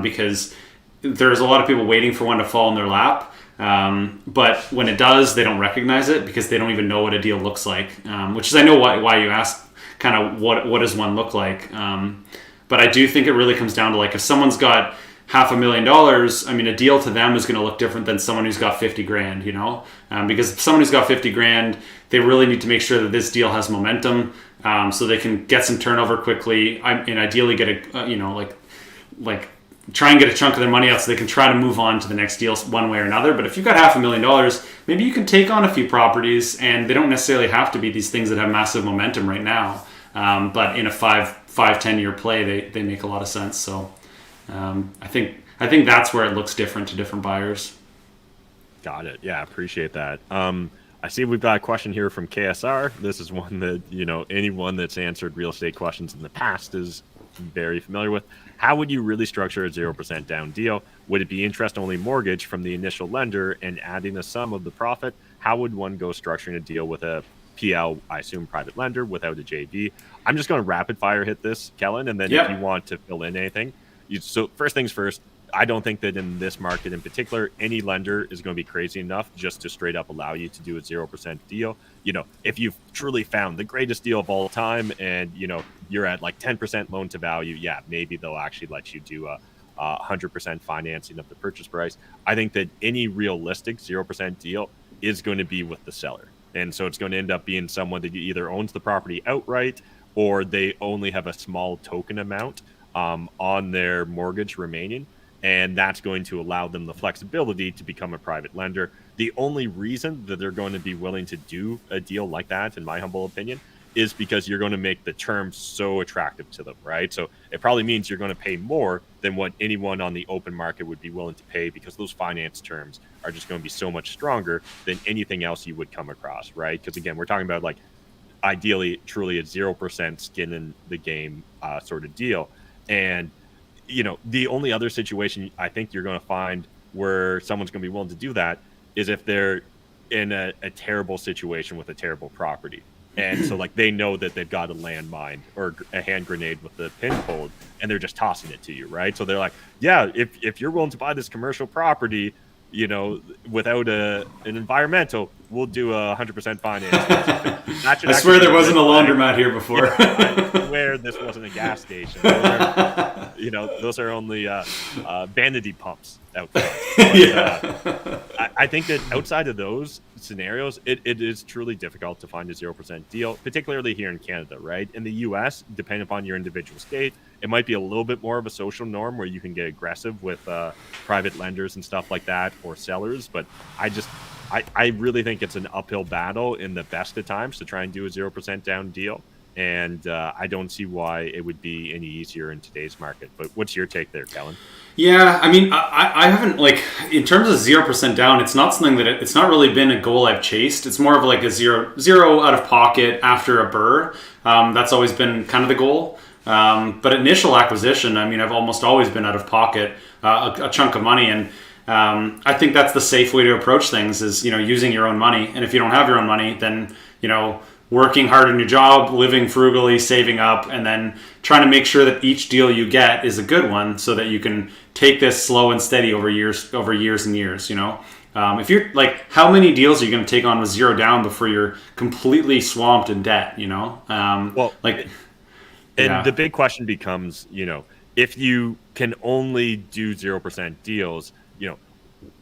because there's a lot of people waiting for one to fall in their lap. But when it does, they don't recognize it because they don't even know what a deal looks like, which is, I know why you ask kind of what does one look like. But I do think it really comes down to, like, if someone's got $500,000, I mean, a deal to them is going to look different than someone who's got $50,000, because someone who's got $50,000, they really need to make sure that this deal has momentum, so they can get some turnover quickly, and ideally get try and get a chunk of their money out so they can try to move on to the next deal one way or another. But if you've got $500,000, maybe you can take on a few properties, and they don't necessarily have to be these things that have massive momentum right now. But in a 5-10 year play, they make a lot of sense. So I think that's where it looks different to different buyers. Got it. Yeah, appreciate that. I see we've got a question here from KSR. This is one that, anyone that's answered real estate questions in the past is very familiar with. How would you really structure a 0% down deal? Would it be interest-only mortgage from the initial lender and adding a sum of the profit? How would one go structuring a deal with a PL, I assume private lender, without a JV? I'm just going to rapid fire hit this, Kellan, and then if you want to fill in anything. So first things first, I don't think that in this market in particular, any lender is going to be crazy enough just to straight up allow you to do a 0% deal. If you've truly found the greatest deal of all time and, you're at like 10% loan to value, maybe they'll actually let you do a 100% financing of the purchase price. I think that any realistic 0% deal is going to be with the seller. And so it's going to end up being someone that either owns the property outright or they only have a small token amount on their mortgage remaining. And that's going to allow them the flexibility to become a private lender. The only reason that they're going to be willing to do a deal like that, in my humble opinion, is because you're going to make the terms so attractive to them, right? So it probably means you're going to pay more than what anyone on the open market would be willing to pay because those finance terms are just going to be so much stronger than anything else you would come across, right? Because again, we're talking about like ideally truly a 0% skin in the game sort of deal. And the only other situation I think you're going to find where someone's going to be willing to do that is if they're in a terrible situation with a terrible property. And so like they know that they've got a landmine or a hand grenade with the pin pulled and they're just tossing it to you, right? So they're like, yeah, if you're willing to buy this commercial property, without an environmental, we'll do 100% finance. That should I swear actually there be a wasn't a red flag. laundromat here before. I swear this wasn't a gas station. Those are only vanity pumps out front. But, Yeah. I think that outside of those scenarios, it is truly difficult to find a 0% deal, particularly here in Canada, right? In the US, depending upon your individual state, it might be a little bit more of a social norm where you can get aggressive with private lenders and stuff like that, or sellers. But I really think it's an uphill battle in the best of times to try and do a 0% down deal. And I don't see why it would be any easier in today's market. But what's your take there, Kellan? Yeah, I mean, I haven't, like, in terms of 0% down, it's not something that it's not really been a goal I've chased. It's more of like a zero out of pocket after a burr. That's always been kind of the goal. But initial acquisition, I mean, I've almost always been out of pocket a chunk of money. And I think that's the safe way to approach things is, using your own money. And if you don't have your own money, then, working hard in your job, living frugally, saving up, and then trying to make sure that each deal you get is a good one so that you can take this slow and steady over years and years, if you're like, how many deals are you going to take on with zero down before you're completely swamped in debt, The big question becomes, if you can only do 0% deals,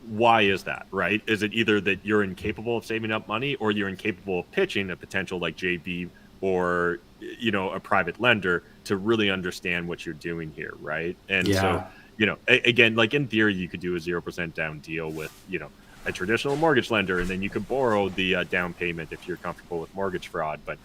why is that, right? Is it either that you're incapable of saving up money, or you're incapable of pitching a potential like JV or, a private lender to really understand what you're doing here, right? And so, again, like in theory, you could do a 0% down deal with, a traditional mortgage lender, and then you could borrow the down payment if you're comfortable with mortgage fraud. But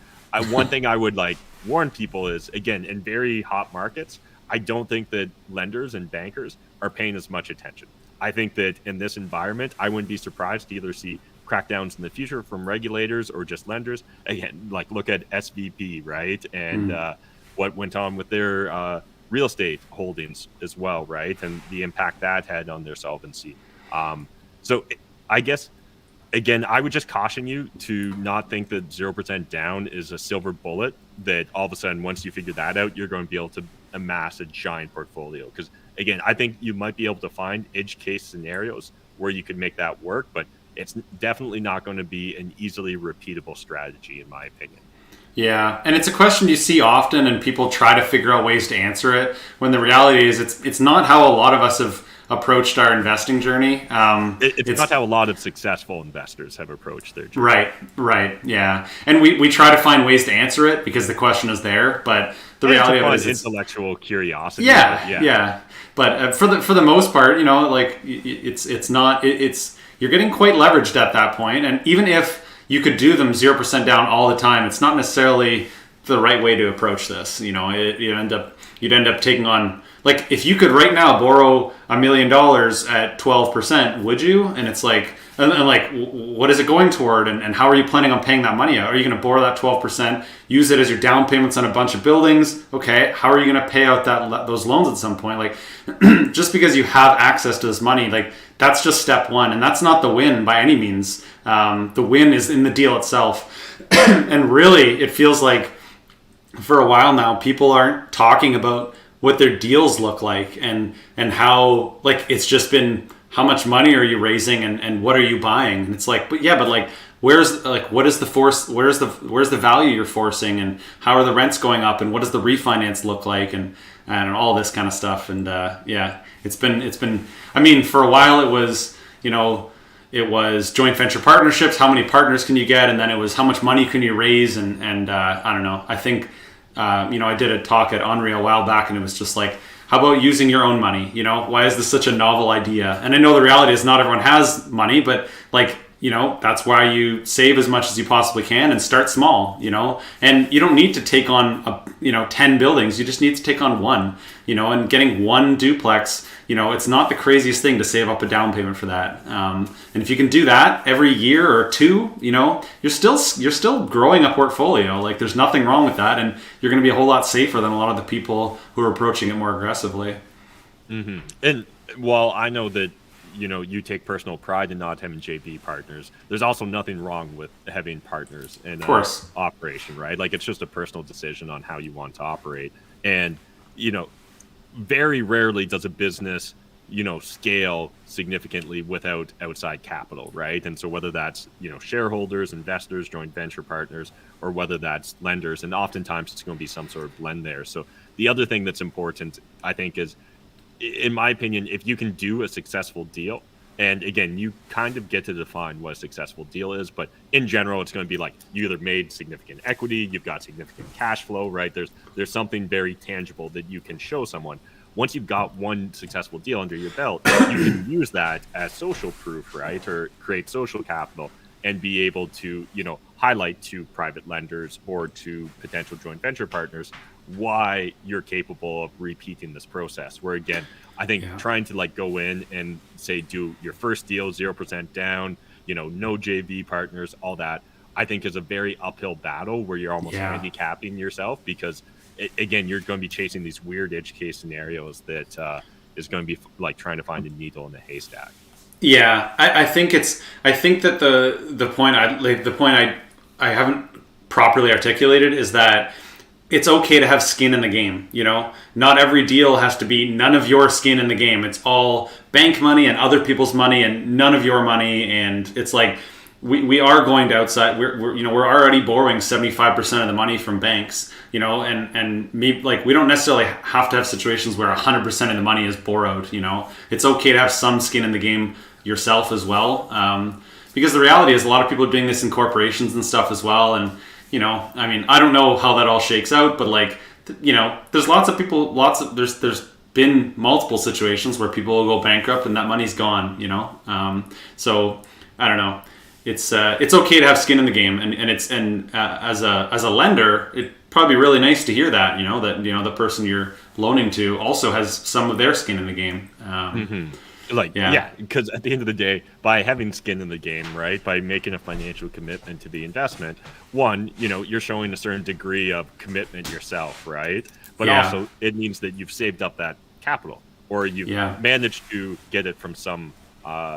one thing I would warn people is, again, in very hot markets, I don't think that lenders and bankers are paying as much attention. I think that in this environment, I wouldn't be surprised to either see crackdowns in the future from regulators or just lenders. Again, look at SVP, right? And what went on with their real estate holdings as well, right? And the impact that had on their solvency. So I guess, again, I would just caution you to not think that 0% down is a silver bullet, that all of a sudden, once you figure that out, you're going to be able to amass a giant portfolio. Because again, I think you might be able to find edge case scenarios where you could make that work, but it's definitely not going to be an easily repeatable strategy, in my opinion. Yeah, and it's a question you see often, and people try to figure out ways to answer it, when the reality is it's not how a lot of us have approached our investing journey. It's not how a lot of successful investors have approached their journey. Right, yeah. And we try to find ways to answer it because the question is there, but the reality of it is intellectual curiosity. Yeah. But for the most part, you're getting quite leveraged at that point, and even if you could do them 0% down all the time, it's not necessarily the right way to approach this. You'd end up taking on, like, if you could right now borrow $1 million at 12%, would you? And it's like, what is it going toward, and how are you planning on paying that money out? Are you going to borrow that 12%, use it as your down payments on a bunch of buildings? Okay, how are you going to pay out those loans at some point? Like, just because you have access to this money, like, that's just step one, and that's not the win by any means. The win is in the deal itself. And really, it feels like for a while now, people aren't talking about what their deals look like, and how, like, it's just been, how much money are you raising, and what are you buying? And it's like, but what is the force? Where's the value you're forcing, and how are the rents going up, and what does the refinance look like, and all this kind of stuff. And it's been. I mean, for a while it was, it was joint venture partnerships. How many partners can you get? And then it was, how much money can you raise? And I don't know. I think I did a talk at Henri a while back, and it was just like, how about using your own money? Why is this such a novel idea? And I know the reality is not everyone has money, but that's why you save as much as you possibly can and start small, and you don't need to take on 10 buildings. You just need to take on one, and getting one duplex, it's not the craziest thing to save up a down payment for that. And if you can do that every year or two, you're still growing a portfolio. Like, there's nothing wrong with that. And you're going to be a whole lot safer than a lot of the people who are approaching it more aggressively. Mm-hmm. And while I know that, you take personal pride in not having JV partners, there's also nothing wrong with having partners in an operation, right? Like, it's just a personal decision on how you want to operate. And, very rarely does a business scale significantly without outside capital, right? And so whether that's, shareholders, investors, joint venture partners, or whether that's lenders, and oftentimes it's going to be some sort of blend there. So the other thing that's important, I think, is, in my opinion, if you can do a successful deal, and again, you kind of get to define what a successful deal is, but in general, it's going to be like you either made significant equity, you've got significant cash flow, right? There's something very tangible that you can show someone. Once you've got one successful deal under your belt, you can use that as social proof, right? Or create social capital and be able to, highlight to private lenders or to potential joint venture partners why you're capable of repeating this process. Where again, I think trying to like go in and say, do your first deal, 0% down, no JV partners, all that, I think is a very uphill battle where you're almost handicapping yourself because again, you're going to be chasing these weird edge case scenarios that is going to be like trying to find a needle in a haystack. Yeah, I think that the point I haven't properly articulated is that it's okay to have skin in the game. Not every deal has to be none of your skin in the game. It's all bank money and other people's money and none of your money. And it's like we are going to outside. We're already borrowing 75% of the money from banks. And maybe like we don't necessarily have to have situations where 100% of the money is borrowed. It's okay to have some skin in the game yourself as well. Because the reality is a lot of people are doing this in corporations and stuff as well. And I don't know how that all shakes out, but like, there's lots of people, there's been multiple situations where people will go bankrupt and that money's gone, so I don't know. It's okay to have skin in the game, and as a lender, it'd probably be really nice to hear that, that the person you're loaning to also has some of their skin in the game. Because at the end of the day, by having skin in the game, right, by making a financial commitment to the investment, one, you're showing a certain degree of commitment yourself, right? But also it means that you've saved up that capital, or you've managed to get it from some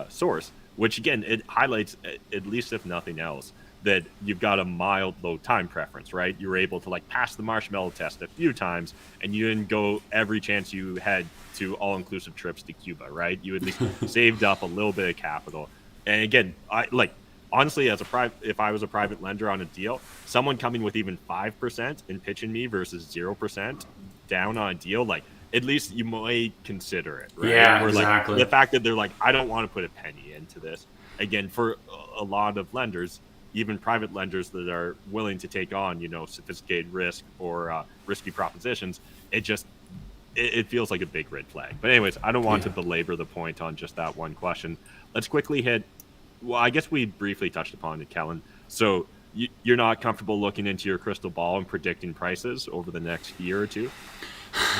source, which again, it highlights, at least if nothing else, that you've got a mild low time preference, right? You were able to like pass the marshmallow test a few times, and you didn't go every chance you had to all-inclusive trips to Cuba, right? You at least saved up a little bit of capital. And again, honestly, if I was a private lender on a deal, someone coming with even 5% and pitching me versus 0% down on a deal, like at least you might consider it, right? Yeah, or exactly. Like the fact that they're like, I don't want to put a penny into this. Again, for a lot of lenders, even private lenders that are willing to take on, sophisticated risk or risky propositions, it feels like a big red flag. But anyways, I don't want to belabor the point on just that one question. Let's quickly hit, well, I guess we briefly touched upon it, Kellan. So you're not comfortable looking into your crystal ball and predicting prices over the next year or two?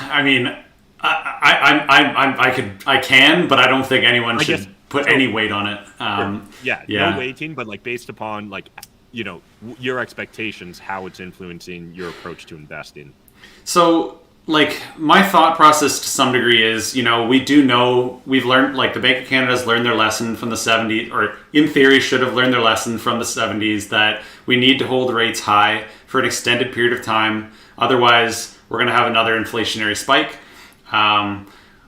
I mean, I can, but I don't think anyone should put any weight on it. No weighting, but like based upon like, your expectations, how it's influencing your approach to investing. So like my thought process to some degree is, we've learned, like the Bank of Canada's learned their lesson from the 70s, or in theory should have learned their lesson from the 70s, that we need to hold rates high for an extended period of time. Otherwise, we're going to have another inflationary spike.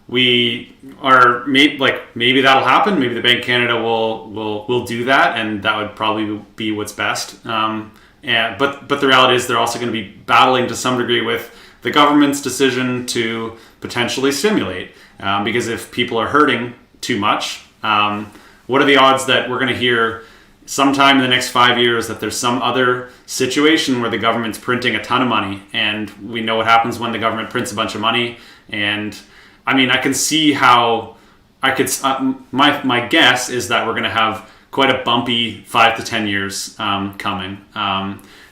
We are maybe that'll happen. Maybe the Bank of Canada will do that, and that would probably be what's best. But the reality is they're also going to be battling to some degree with the government's decision to potentially stimulate, because if people are hurting too much, what are the odds that we're going to hear sometime in the next 5 years that there's some other situation where the government's printing a ton of money, and we know what happens when the government prints a bunch of money. And I mean, I can see how my guess is that we're going to have quite a bumpy 5 to 10 years coming.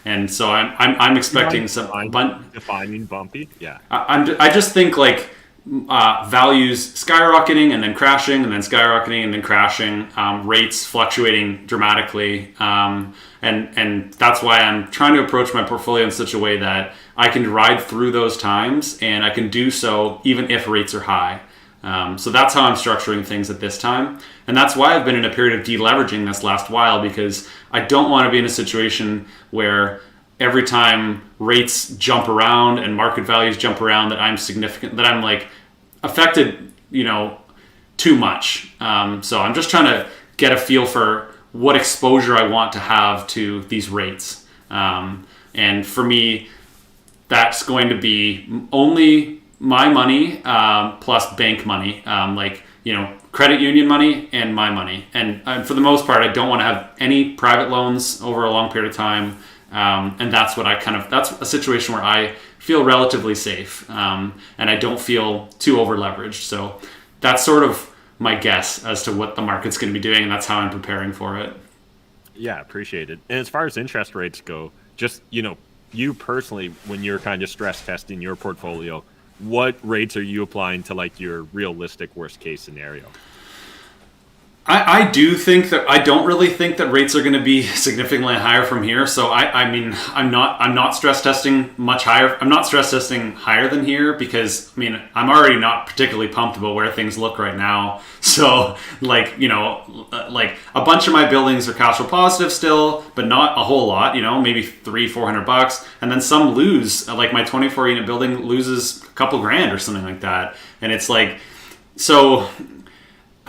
And so I'm expecting some defining bumpy. Yeah. I just think like values skyrocketing and then crashing and then skyrocketing and then crashing, rates fluctuating dramatically. And that's why I'm trying to approach my portfolio in such a way that I can ride through those times, and I can do so even if rates are high. So that's how I'm structuring things at this time. And that's why I've been in a period of deleveraging this last while, because I don't want to be in a situation where every time rates jump around and market values jump around that I'm like affected, too much. So I'm just trying to get a feel for what exposure I want to have to these rates. And for me, that's going to be only my money plus bank money, credit union money and my money. And for the most part, I don't want to have any private loans over a long period of time. And that's what that's a situation where I feel relatively safe, and I don't feel too over leveraged. So that's sort of my guess as to what the market's going to be doing, and that's how I'm preparing for it. Yeah, appreciate it. And as far as interest rates go, just, you personally, when you're kind of stress testing your portfolio, what rates are you applying to like your realistic worst case scenario? I don't really think that rates are going to be significantly higher from here. So I'm not stress testing much higher. I'm not stress testing higher than here because I'm already not particularly pumped about where things look right now. So like a bunch of my buildings are cash flow positive still, but not a whole lot, maybe $300-400. And then some lose, like my 24 unit building loses a couple grand or something like that. And it's like, so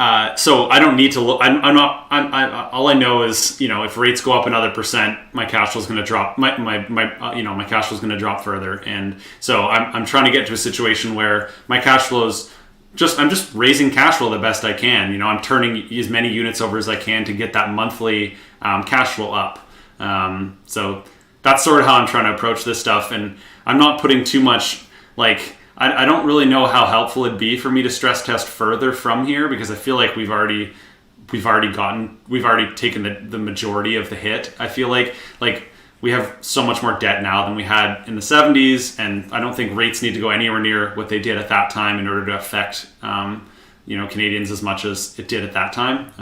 I don't need to look. All I know is, if rates go up another percent, my cash flow is going to drop. My cash flow is going to drop further, and so I'm trying to get to a situation where my cash flow is I'm just raising cash flow the best I can. I'm turning as many units over as I can to get that monthly cash flow up. So that's sort of how I'm trying to approach this stuff, and I'm not putting too much I don't really know how helpful it'd be for me to stress test further from here because I feel like we've already taken the majority of the hit. I feel like we have so much more debt now than we had in the 70s, and I don't think rates need to go anywhere near what they did at that time in order to affect Canadians as much as it did at that time.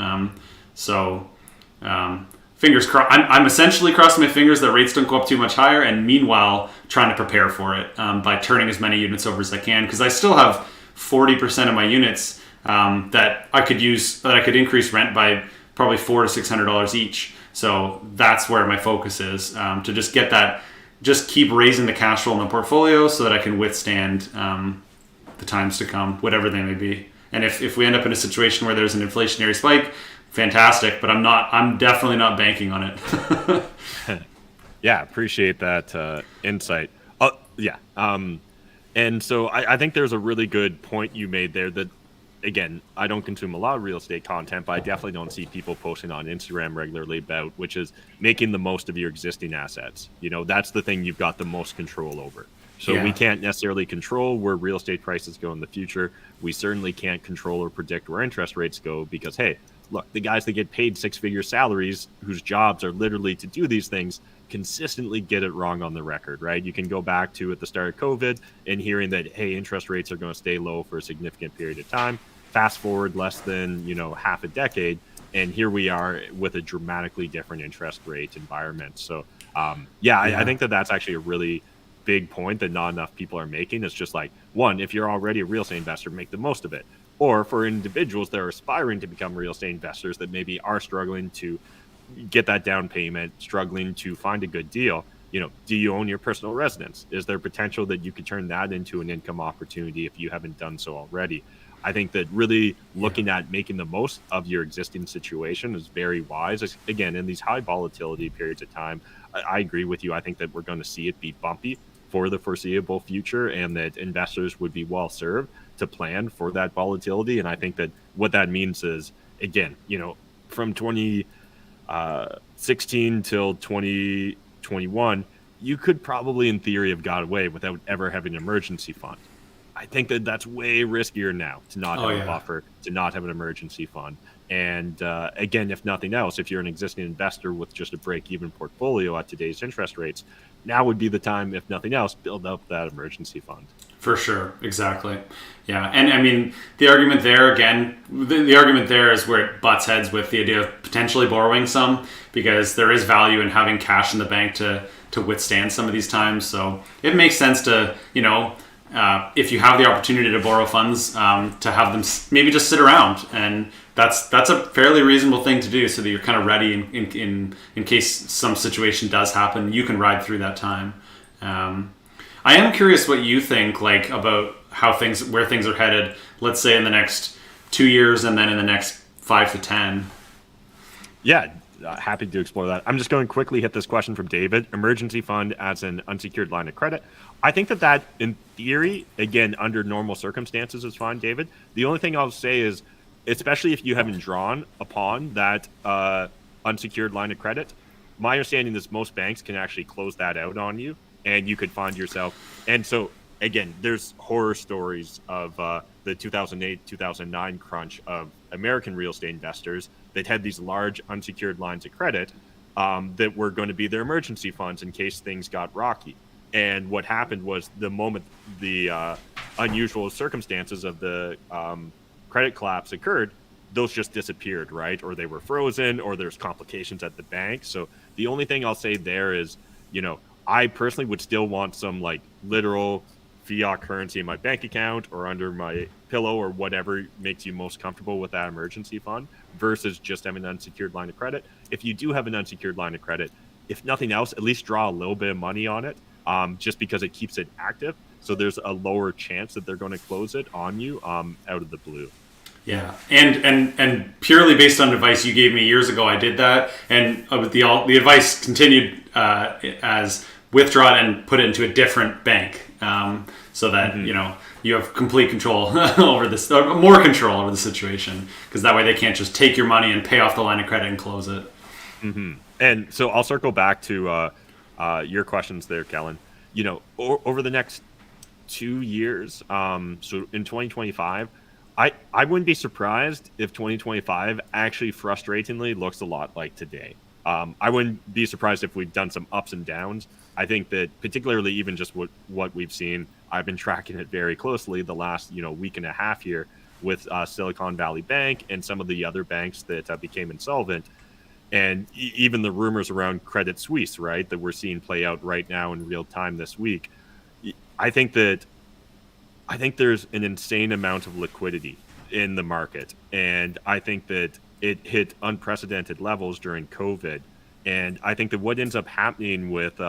Fingers crossed. I'm essentially crossing my fingers that rates don't go up too much higher, and meanwhile trying to prepare for it by turning as many units over as I can, because I still have 40% of my units that I could use, that I could increase rent by probably $400 to $600 each. So that's where my focus is, to just get that, just keep raising the cash flow in the portfolio so that I can withstand the times to come, whatever they may be. And if we end up in a situation where there's an inflationary spike, fantastic, but I'm definitely not banking on it. Yeah, appreciate that insight. And so I think there's a really good point you made there that, again, I don't consume a lot of real estate content, but I definitely don't see people posting on Instagram regularly about, which is making the most of your existing assets. That's the thing you've got the most control over. So we can't necessarily control where real estate prices go in the future. We certainly can't control or predict where interest rates go because, hey, look, the guys that get paid six-figure salaries, whose jobs are literally to do these things, consistently get it wrong on the record, right? You can go back to at the start of COVID and hearing that, hey, interest rates are going to stay low for a significant period of time. Fast forward less than, half a decade, and here we are with a dramatically different interest rate environment. So, I think that's actually a really big point that not enough people are making. It's just like, one, if you're already a real estate investor, make the most of it. Or for individuals that are aspiring to become real estate investors that maybe are struggling to get that down payment, struggling to find a good deal, do you own your personal residence? Is there potential that you could turn that into an income opportunity if you haven't done so already? I think that really looking at making the most of your existing situation is very wise. Again, in these high volatility periods of time, I agree with you. I think that we're going to see it be bumpy for the foreseeable future, and that investors would be well served to plan for that volatility. And I think that what that means is, again, from 2016 till 2021, you could probably in theory have got away without ever having an emergency fund. I think that that's way riskier now to not have a buffer, to not have an emergency fund. And again, if nothing else, if you're an existing investor with just a break-even portfolio at today's interest rates, now would be the time, if nothing else, build up that emergency fund. For sure. Exactly. Yeah. And I mean, the argument there, again, the argument there is where it butts heads with the idea of potentially borrowing some, because there is value in having cash in the bank to withstand some of these times. So it makes sense to, if you have the opportunity to borrow funds, to have them maybe just sit around, and that's a fairly reasonable thing to do, so that you're kind of ready in case some situation does happen. You can ride through that time. I am curious what you think, about where things are headed. Let's say in the next 2 years and then in the next 5 to 10? Yeah, happy to explore that. I'm just going to quickly hit this question from David. Emergency fund as an unsecured line of credit. I think that in theory, again, under normal circumstances is fine, David. The only thing I'll say is, especially if you haven't drawn upon that unsecured line of credit, my understanding is most banks can actually close that out on you, and you could find yourself. And so, again, there's horror stories of the 2008, 2009 crunch of American real estate investors that had these large unsecured lines of credit that were going to be their emergency funds in case things got rocky. And what happened was the moment the unusual circumstances of the credit collapse occurred, those just disappeared, right? Or they were frozen, or there's complications at the bank. So the only thing I'll say there is, I personally would still want some like literal fiat currency in my bank account or under my pillow or whatever makes you most comfortable with that emergency fund versus just having an unsecured line of credit. If you do have an unsecured line of credit, if nothing else, at least draw a little bit of money on it, just because it keeps it active. So there's a lower chance that they're going to close it on you out of the blue. Yeah, and purely based on advice you gave me years ago, I did that, and the advice continued as withdraw it and put it into a different bank, so that you have complete control over this, or more control over the situation, because that way they can't just take your money and pay off the line of credit and close it. Mm-hmm. And so I'll circle back to your questions there, Kellan. Over the next 2 years, so in 2025. I wouldn't be surprised if 2025 actually frustratingly looks a lot like today. I wouldn't be surprised if we've done some ups and downs. I think that particularly even just what we've seen, I've been tracking it very closely the last week and a half here with Silicon Valley Bank and some of the other banks that became insolvent, and even the rumors around Credit Suisse, right, that we're seeing play out right now in real time this week. I think there's an insane amount of liquidity in the market. And I think that it hit unprecedented levels during COVID. And I think that what ends up happening with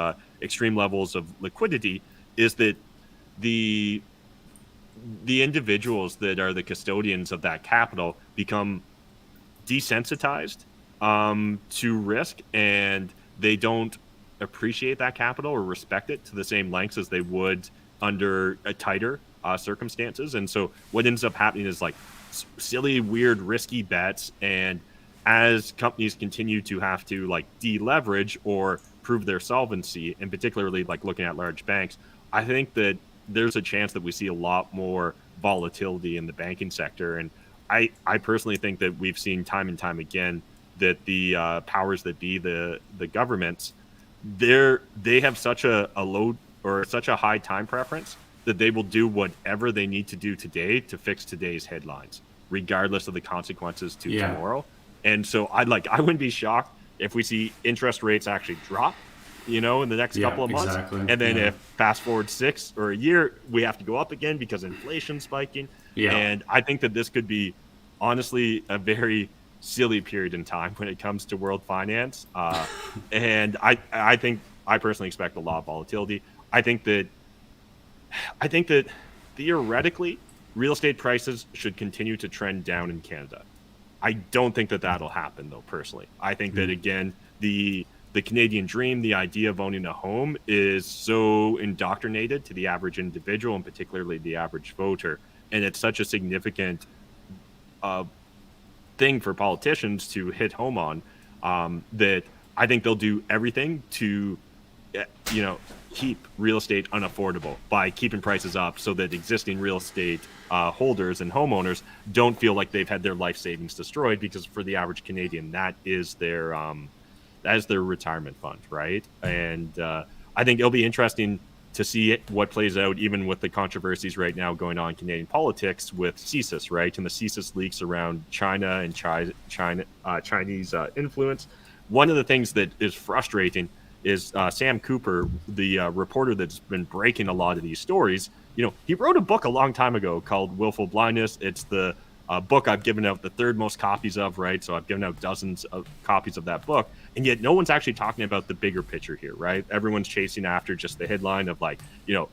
extreme levels of liquidity is that the individuals that are the custodians of that capital become desensitized to risk, and they don't appreciate that capital or respect it to the same lengths as they would under a tighter circumstances. And so what ends up happening is like silly, weird, risky bets. And as companies continue to have to like deleverage or prove their solvency, and particularly like looking at large banks, I think that there's a chance that we see a lot more volatility in the banking sector. And I personally think that we've seen time and time again that the powers that be, the governments, they have such a low or such a high time preference that they will do whatever they need to do today to fix today's headlines, regardless of the consequences to tomorrow. And so I wouldn't be shocked if we see interest rates actually drop, in the next couple of months. Exactly. And then if fast forward 6 or a year, we have to go up again because inflation's spiking. Yeah. And I think that this could be honestly a very silly period in time when it comes to world finance. And I think I personally expect a lot of volatility. I think that theoretically, real estate prices should continue to trend down in Canada. I don't think that that'll happen, though, personally. I think that, again, the Canadian dream, the idea of owning a home, is so indoctrinated to the average individual, and particularly the average voter. And it's such a significant thing for politicians to hit home on that I think they'll do everything to keep real estate unaffordable by keeping prices up so that existing real estate holders and homeowners don't feel like they've had their life savings destroyed, because for the average Canadian, that is their retirement fund, right? And I think it'll be interesting to see what plays out, even with the controversies right now going on in Canadian politics with CSIS, right? And the CSIS leaks around China and Chinese influence. One of the things that is frustrating is Sam Cooper, the reporter that's been breaking a lot of these stories. He wrote a book a long time ago called Willful Blindness. It's the book I've given out the third most copies of, right? So I've given out dozens of copies of that book. And yet no one's actually talking about the bigger picture here, right? Everyone's chasing after just the headline of like,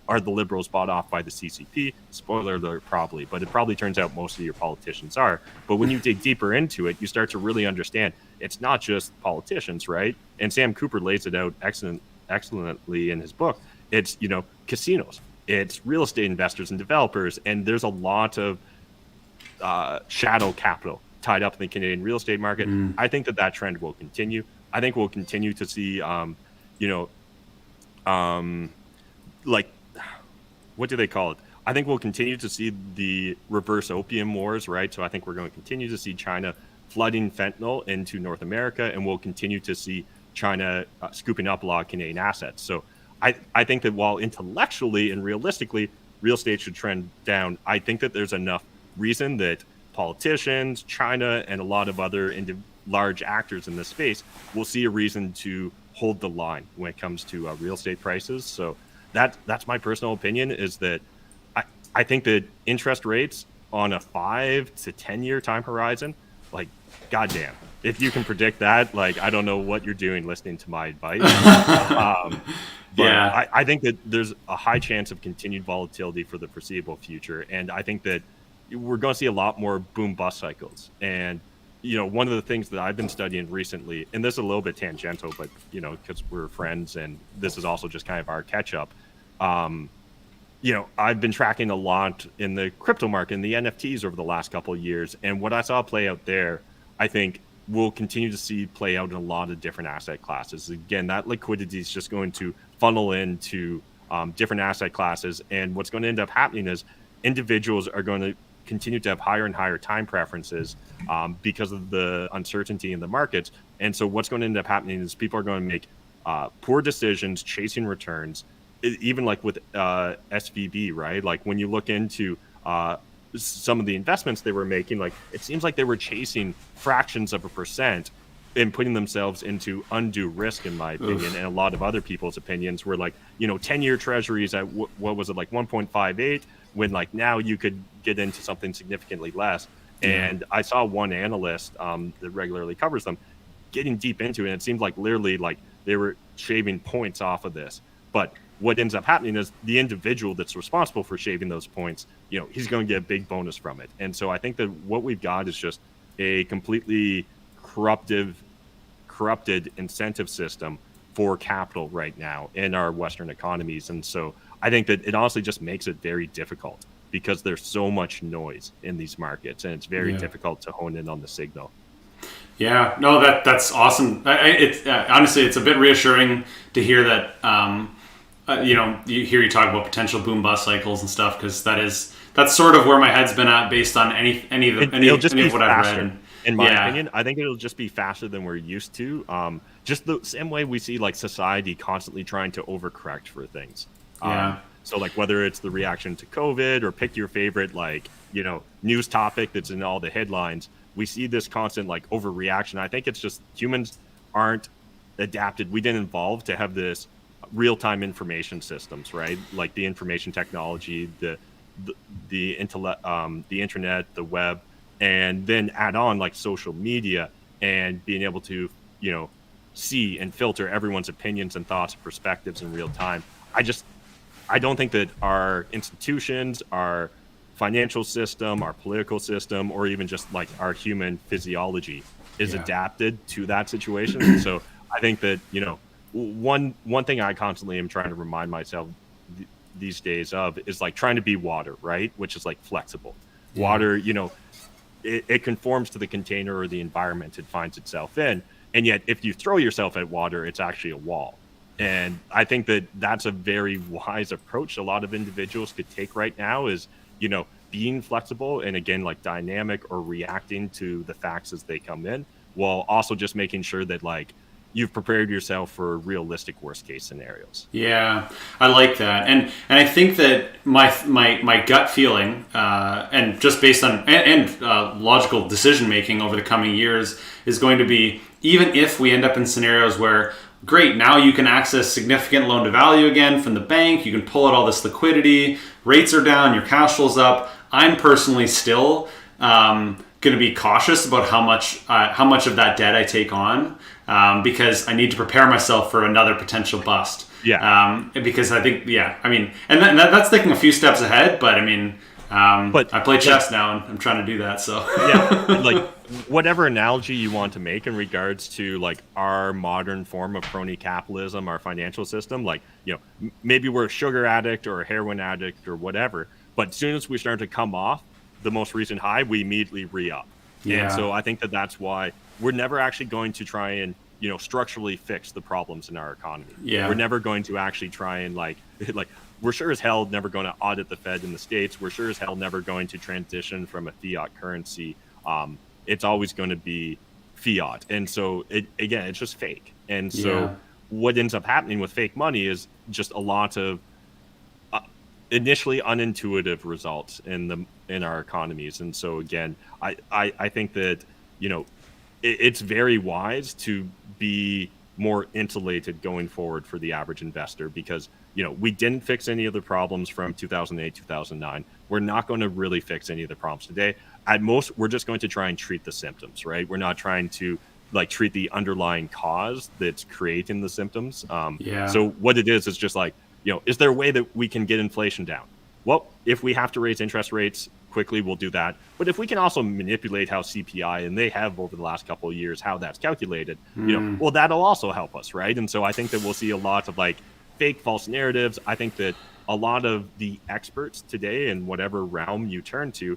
are the Liberals bought off by the CCP? Spoiler alert, probably, but it probably turns out most of your politicians are. But when you dig deeper into it, you start to really understand it's not just politicians, right? And Sam Cooper lays it out excellently in his book. It's, casinos, it's real estate investors and developers, and there's a lot of shadow capital tied up in the Canadian real estate market. I think that trend will continue. I think we'll continue to see, like, what do they call it? I think we'll continue to see the reverse opium wars, right? So I think we're going to continue to see China flooding fentanyl into North America, and we'll continue to see China scooping up a lot of Canadian assets. So I think that while intellectually and realistically real estate should trend down, I think that there's enough reason that politicians, China, and a lot of other large actors in this space will see a reason to hold the line when it comes to real estate prices. So that's my personal opinion, is that I think that interest rates on a 5 to 10 year time horizon, like, goddamn, if you can predict that, like, I don't know what you're doing listening to my advice. But yeah, I think that there's a high chance of continued volatility for the foreseeable future. And I think that we're going to see a lot more boom bust cycles. And, one of the things that I've been studying recently, and this is a little bit tangential, but, because we're friends and this is also just kind of our catch up. I've been tracking a lot in the crypto market and the NFTs over the last couple of years. And what I saw play out there, I think we'll continue to see play out in a lot of different asset classes. Again, that liquidity is just going to funnel into different asset classes. And what's going to end up happening is individuals are going to continue to have higher and higher time preferences because of the uncertainty in the markets. And so what's going to end up happening is people are going to make poor decisions, chasing returns, even like with SVB, right? Like when you look into some of the investments they were making, like it seems like they were chasing fractions of a percent and putting themselves into undue risk, in my opinion. And a lot of other people's opinions were like, 10-year treasuries at what was it, like 1.58, when like now you could get into something significantly less. And I saw one analyst that regularly covers them getting deep into it, and it seemed like literally like they were shaving points off of this. But what ends up happening is the individual that's responsible for shaving those points, he's going to get a big bonus from it. And so I think that what we've got is just a completely corrupted incentive system for capital right now in our Western economies. And so I think that it honestly just makes it very difficult because there's so much noise in these markets, and it's very difficult to hone in on the signal. Yeah, no, that's awesome. Honestly, it's a bit reassuring to hear that. You talk about potential boom bust cycles and stuff, because that's sort of where my head's been at based on any of what I've read. In my opinion, I think it'll just be faster than we're used to. Just the same way we see like society constantly trying to overcorrect for things. So like whether it's the reaction to COVID or pick your favorite news topic that's in all the headlines, we see this constant like overreaction. I think it's just humans aren't adapted. We didn't evolve to have this real-time information systems, right? Like the information technology, the internet, the web, and then add on like social media and being able to see and filter everyone's opinions and thoughts and perspectives in real time. I don't think that our institutions, our financial system, our political system, or even just like our human physiology is adapted to that situation. So I think that one thing I constantly am trying to remind myself these days of is like trying to be water, right? Which is like flexible. Water, it conforms to the container or the environment it finds itself in. And yet if you throw yourself at water, it's actually a wall. And I think that that's a very wise approach a lot of individuals could take right now is, being flexible and again, like dynamic or reacting to the facts as they come in, while also just making sure that like you've prepared yourself for realistic worst case scenarios. Yeah, I like that. And I think that my gut feeling and just based on and logical decision making over the coming years is going to be, even if we end up in scenarios where great, now you can access significant loan to value again from the bank, you can pull out all this liquidity, rates are down, your cash flow's up, I'm personally still going going to be cautious about how much of that debt I take on, because I need to prepare myself for another potential bust. Yeah. Because I think, I mean, and that's thinking a few steps ahead, but I mean, but I play chess now and I'm trying to do that. So yeah, like whatever analogy you want to make in regards to like our modern form of crony capitalism, our financial system, like, maybe we're a sugar addict or a heroin addict or whatever, but as soon as we start to come off the most recent high, we immediately re-up. Yeah. And so I think that's why we're never actually going to try and, structurally fix the problems in our economy. Yeah. We're never going to actually try and like we're sure as hell never going to audit the Fed in the States. We're sure as hell never going to transition from a fiat currency. It's always going to be fiat. And so it's just fake. And so what ends up happening with fake money is just a lot of initially unintuitive results in our economies. And so again, I think that, it's very wise to be more insulated going forward for the average investor, because we didn't fix any of the problems from 2008, 2009. We're not going to really fix any of the problems today. At most, we're just going to try and treat the symptoms, right? We're not trying to like treat the underlying cause that's creating the symptoms. So what it is just like, is there a way that we can get inflation down? Well, if we have to raise interest rates quickly, we'll do that. But if we can also manipulate how CPI, and they have over the last couple of years, how that's calculated, well, that'll also help us, right? And so I think that we'll see a lot of like fake false narratives. I think that a lot of the experts today, in whatever realm you turn to,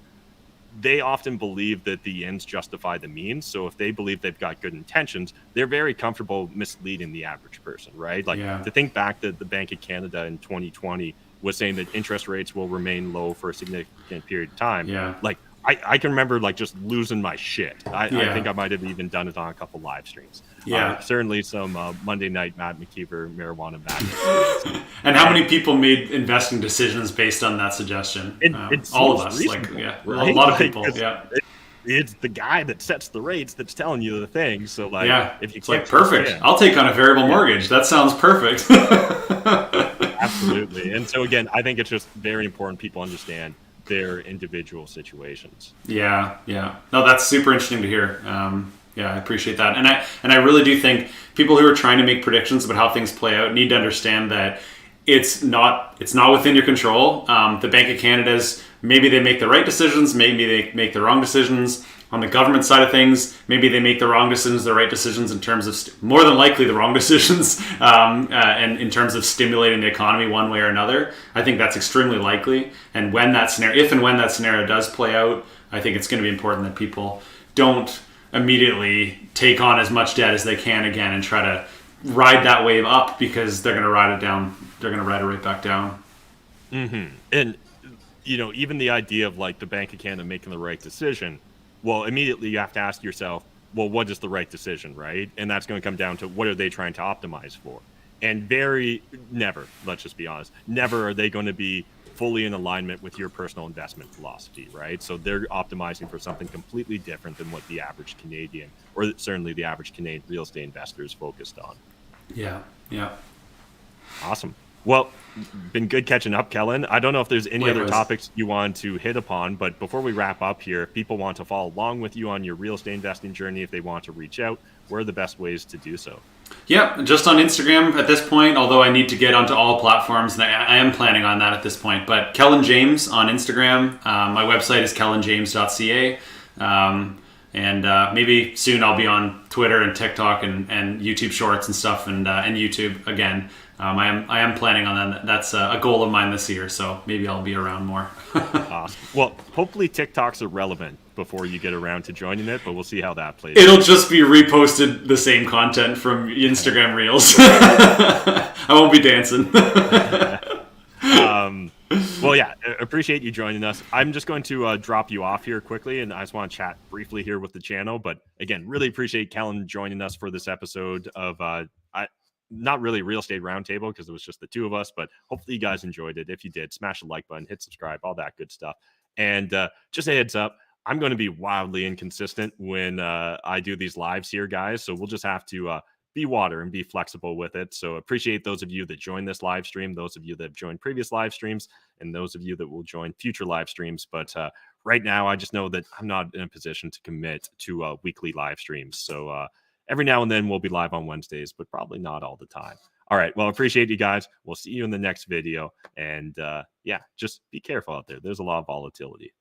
they often believe that the ends justify the means. So if they believe they've got good intentions, they're very comfortable misleading the average person, right? Like to think back that the Bank of Canada in 2020 was saying that interest rates will remain low for a significant period of time. Like I can remember like just losing my shit. I think I might have even done it on a couple live streams. Certainly some Monday night Matt McKeever marijuana back. And how many people made investing decisions based on that suggestion? All of us, right? A lot of people. It's the guy that sets the rates that's telling you the thing. So like, if you it's like perfect. I'll take on a variable mortgage. That sounds perfect. Absolutely. And so again, I think it's just very important people understand their individual situations. No, that's super interesting to hear. I appreciate that. And I really do think people who are trying to make predictions about how things play out need to understand that it's not within your control. The Bank of Canada's, maybe they make the right decisions, maybe they make the wrong decisions. On the government side of things, maybe they make the wrong decisions, the right decisions in terms of more than likely the wrong decisions, and in terms of stimulating the economy one way or another. I think that's extremely likely. And if and when that scenario does play out, I think it's going to be important that people don't immediately take on as much debt as they can again and try to ride that wave up, because they're going to ride it down. They're going to ride it right back down. Mm-hmm. And even the idea of like the Bank of Canada making the right decision. Well, immediately you have to ask yourself, well, what is the right decision, right? And that's going to come down to what are they trying to optimize for? And never, let's just be honest, never are they going to be fully in alignment with your personal investment philosophy, right? So they're optimizing for something completely different than what the average Canadian, or certainly the average Canadian real estate investor is focused on. Yeah. Awesome. Well, been good catching up, Kellan. I don't know if there's any Likewise. other topics you want to hit upon, but before we wrap up here, if people want to follow along with you on your real estate investing journey, if they want to reach out, where are the best ways to do so? Yeah, just on Instagram at this point, although I need to get onto all platforms, and I am planning on that at this point. But Kellan James on Instagram. My website is kellanjames.ca. And maybe soon I'll be on Twitter and TikTok and YouTube Shorts and stuff, and YouTube again. I am planning on that. That's a goal of mine this year, so maybe I'll be around more. Awesome. Well, hopefully TikToks are relevant before you get around to joining it, but we'll see how that plays. It'll just be reposted the same content from Instagram Reels. I won't be dancing. Well, yeah, appreciate you joining us. I'm just going to drop you off here quickly, and I just want to chat briefly here with the channel. But again, really appreciate Kellan joining us for this episode of not really Real Estate Roundtable, because it was just the two of us, but hopefully you guys enjoyed it. If you did, smash the like button, hit subscribe, all that good stuff. And just a heads up, I'm going to be wildly inconsistent when I do these lives here, guys. So we'll just have to be water and be flexible with it. So appreciate those of you that joined this live stream, those of you that have joined previous live streams, and those of you that will join future live streams. But right now, I just know that I'm not in a position to commit to weekly live streams. So every now and then we'll be live on Wednesdays, but probably not all the time. All right. Well, appreciate you guys. We'll see you in the next video. And yeah, just be careful out there. There's a lot of volatility.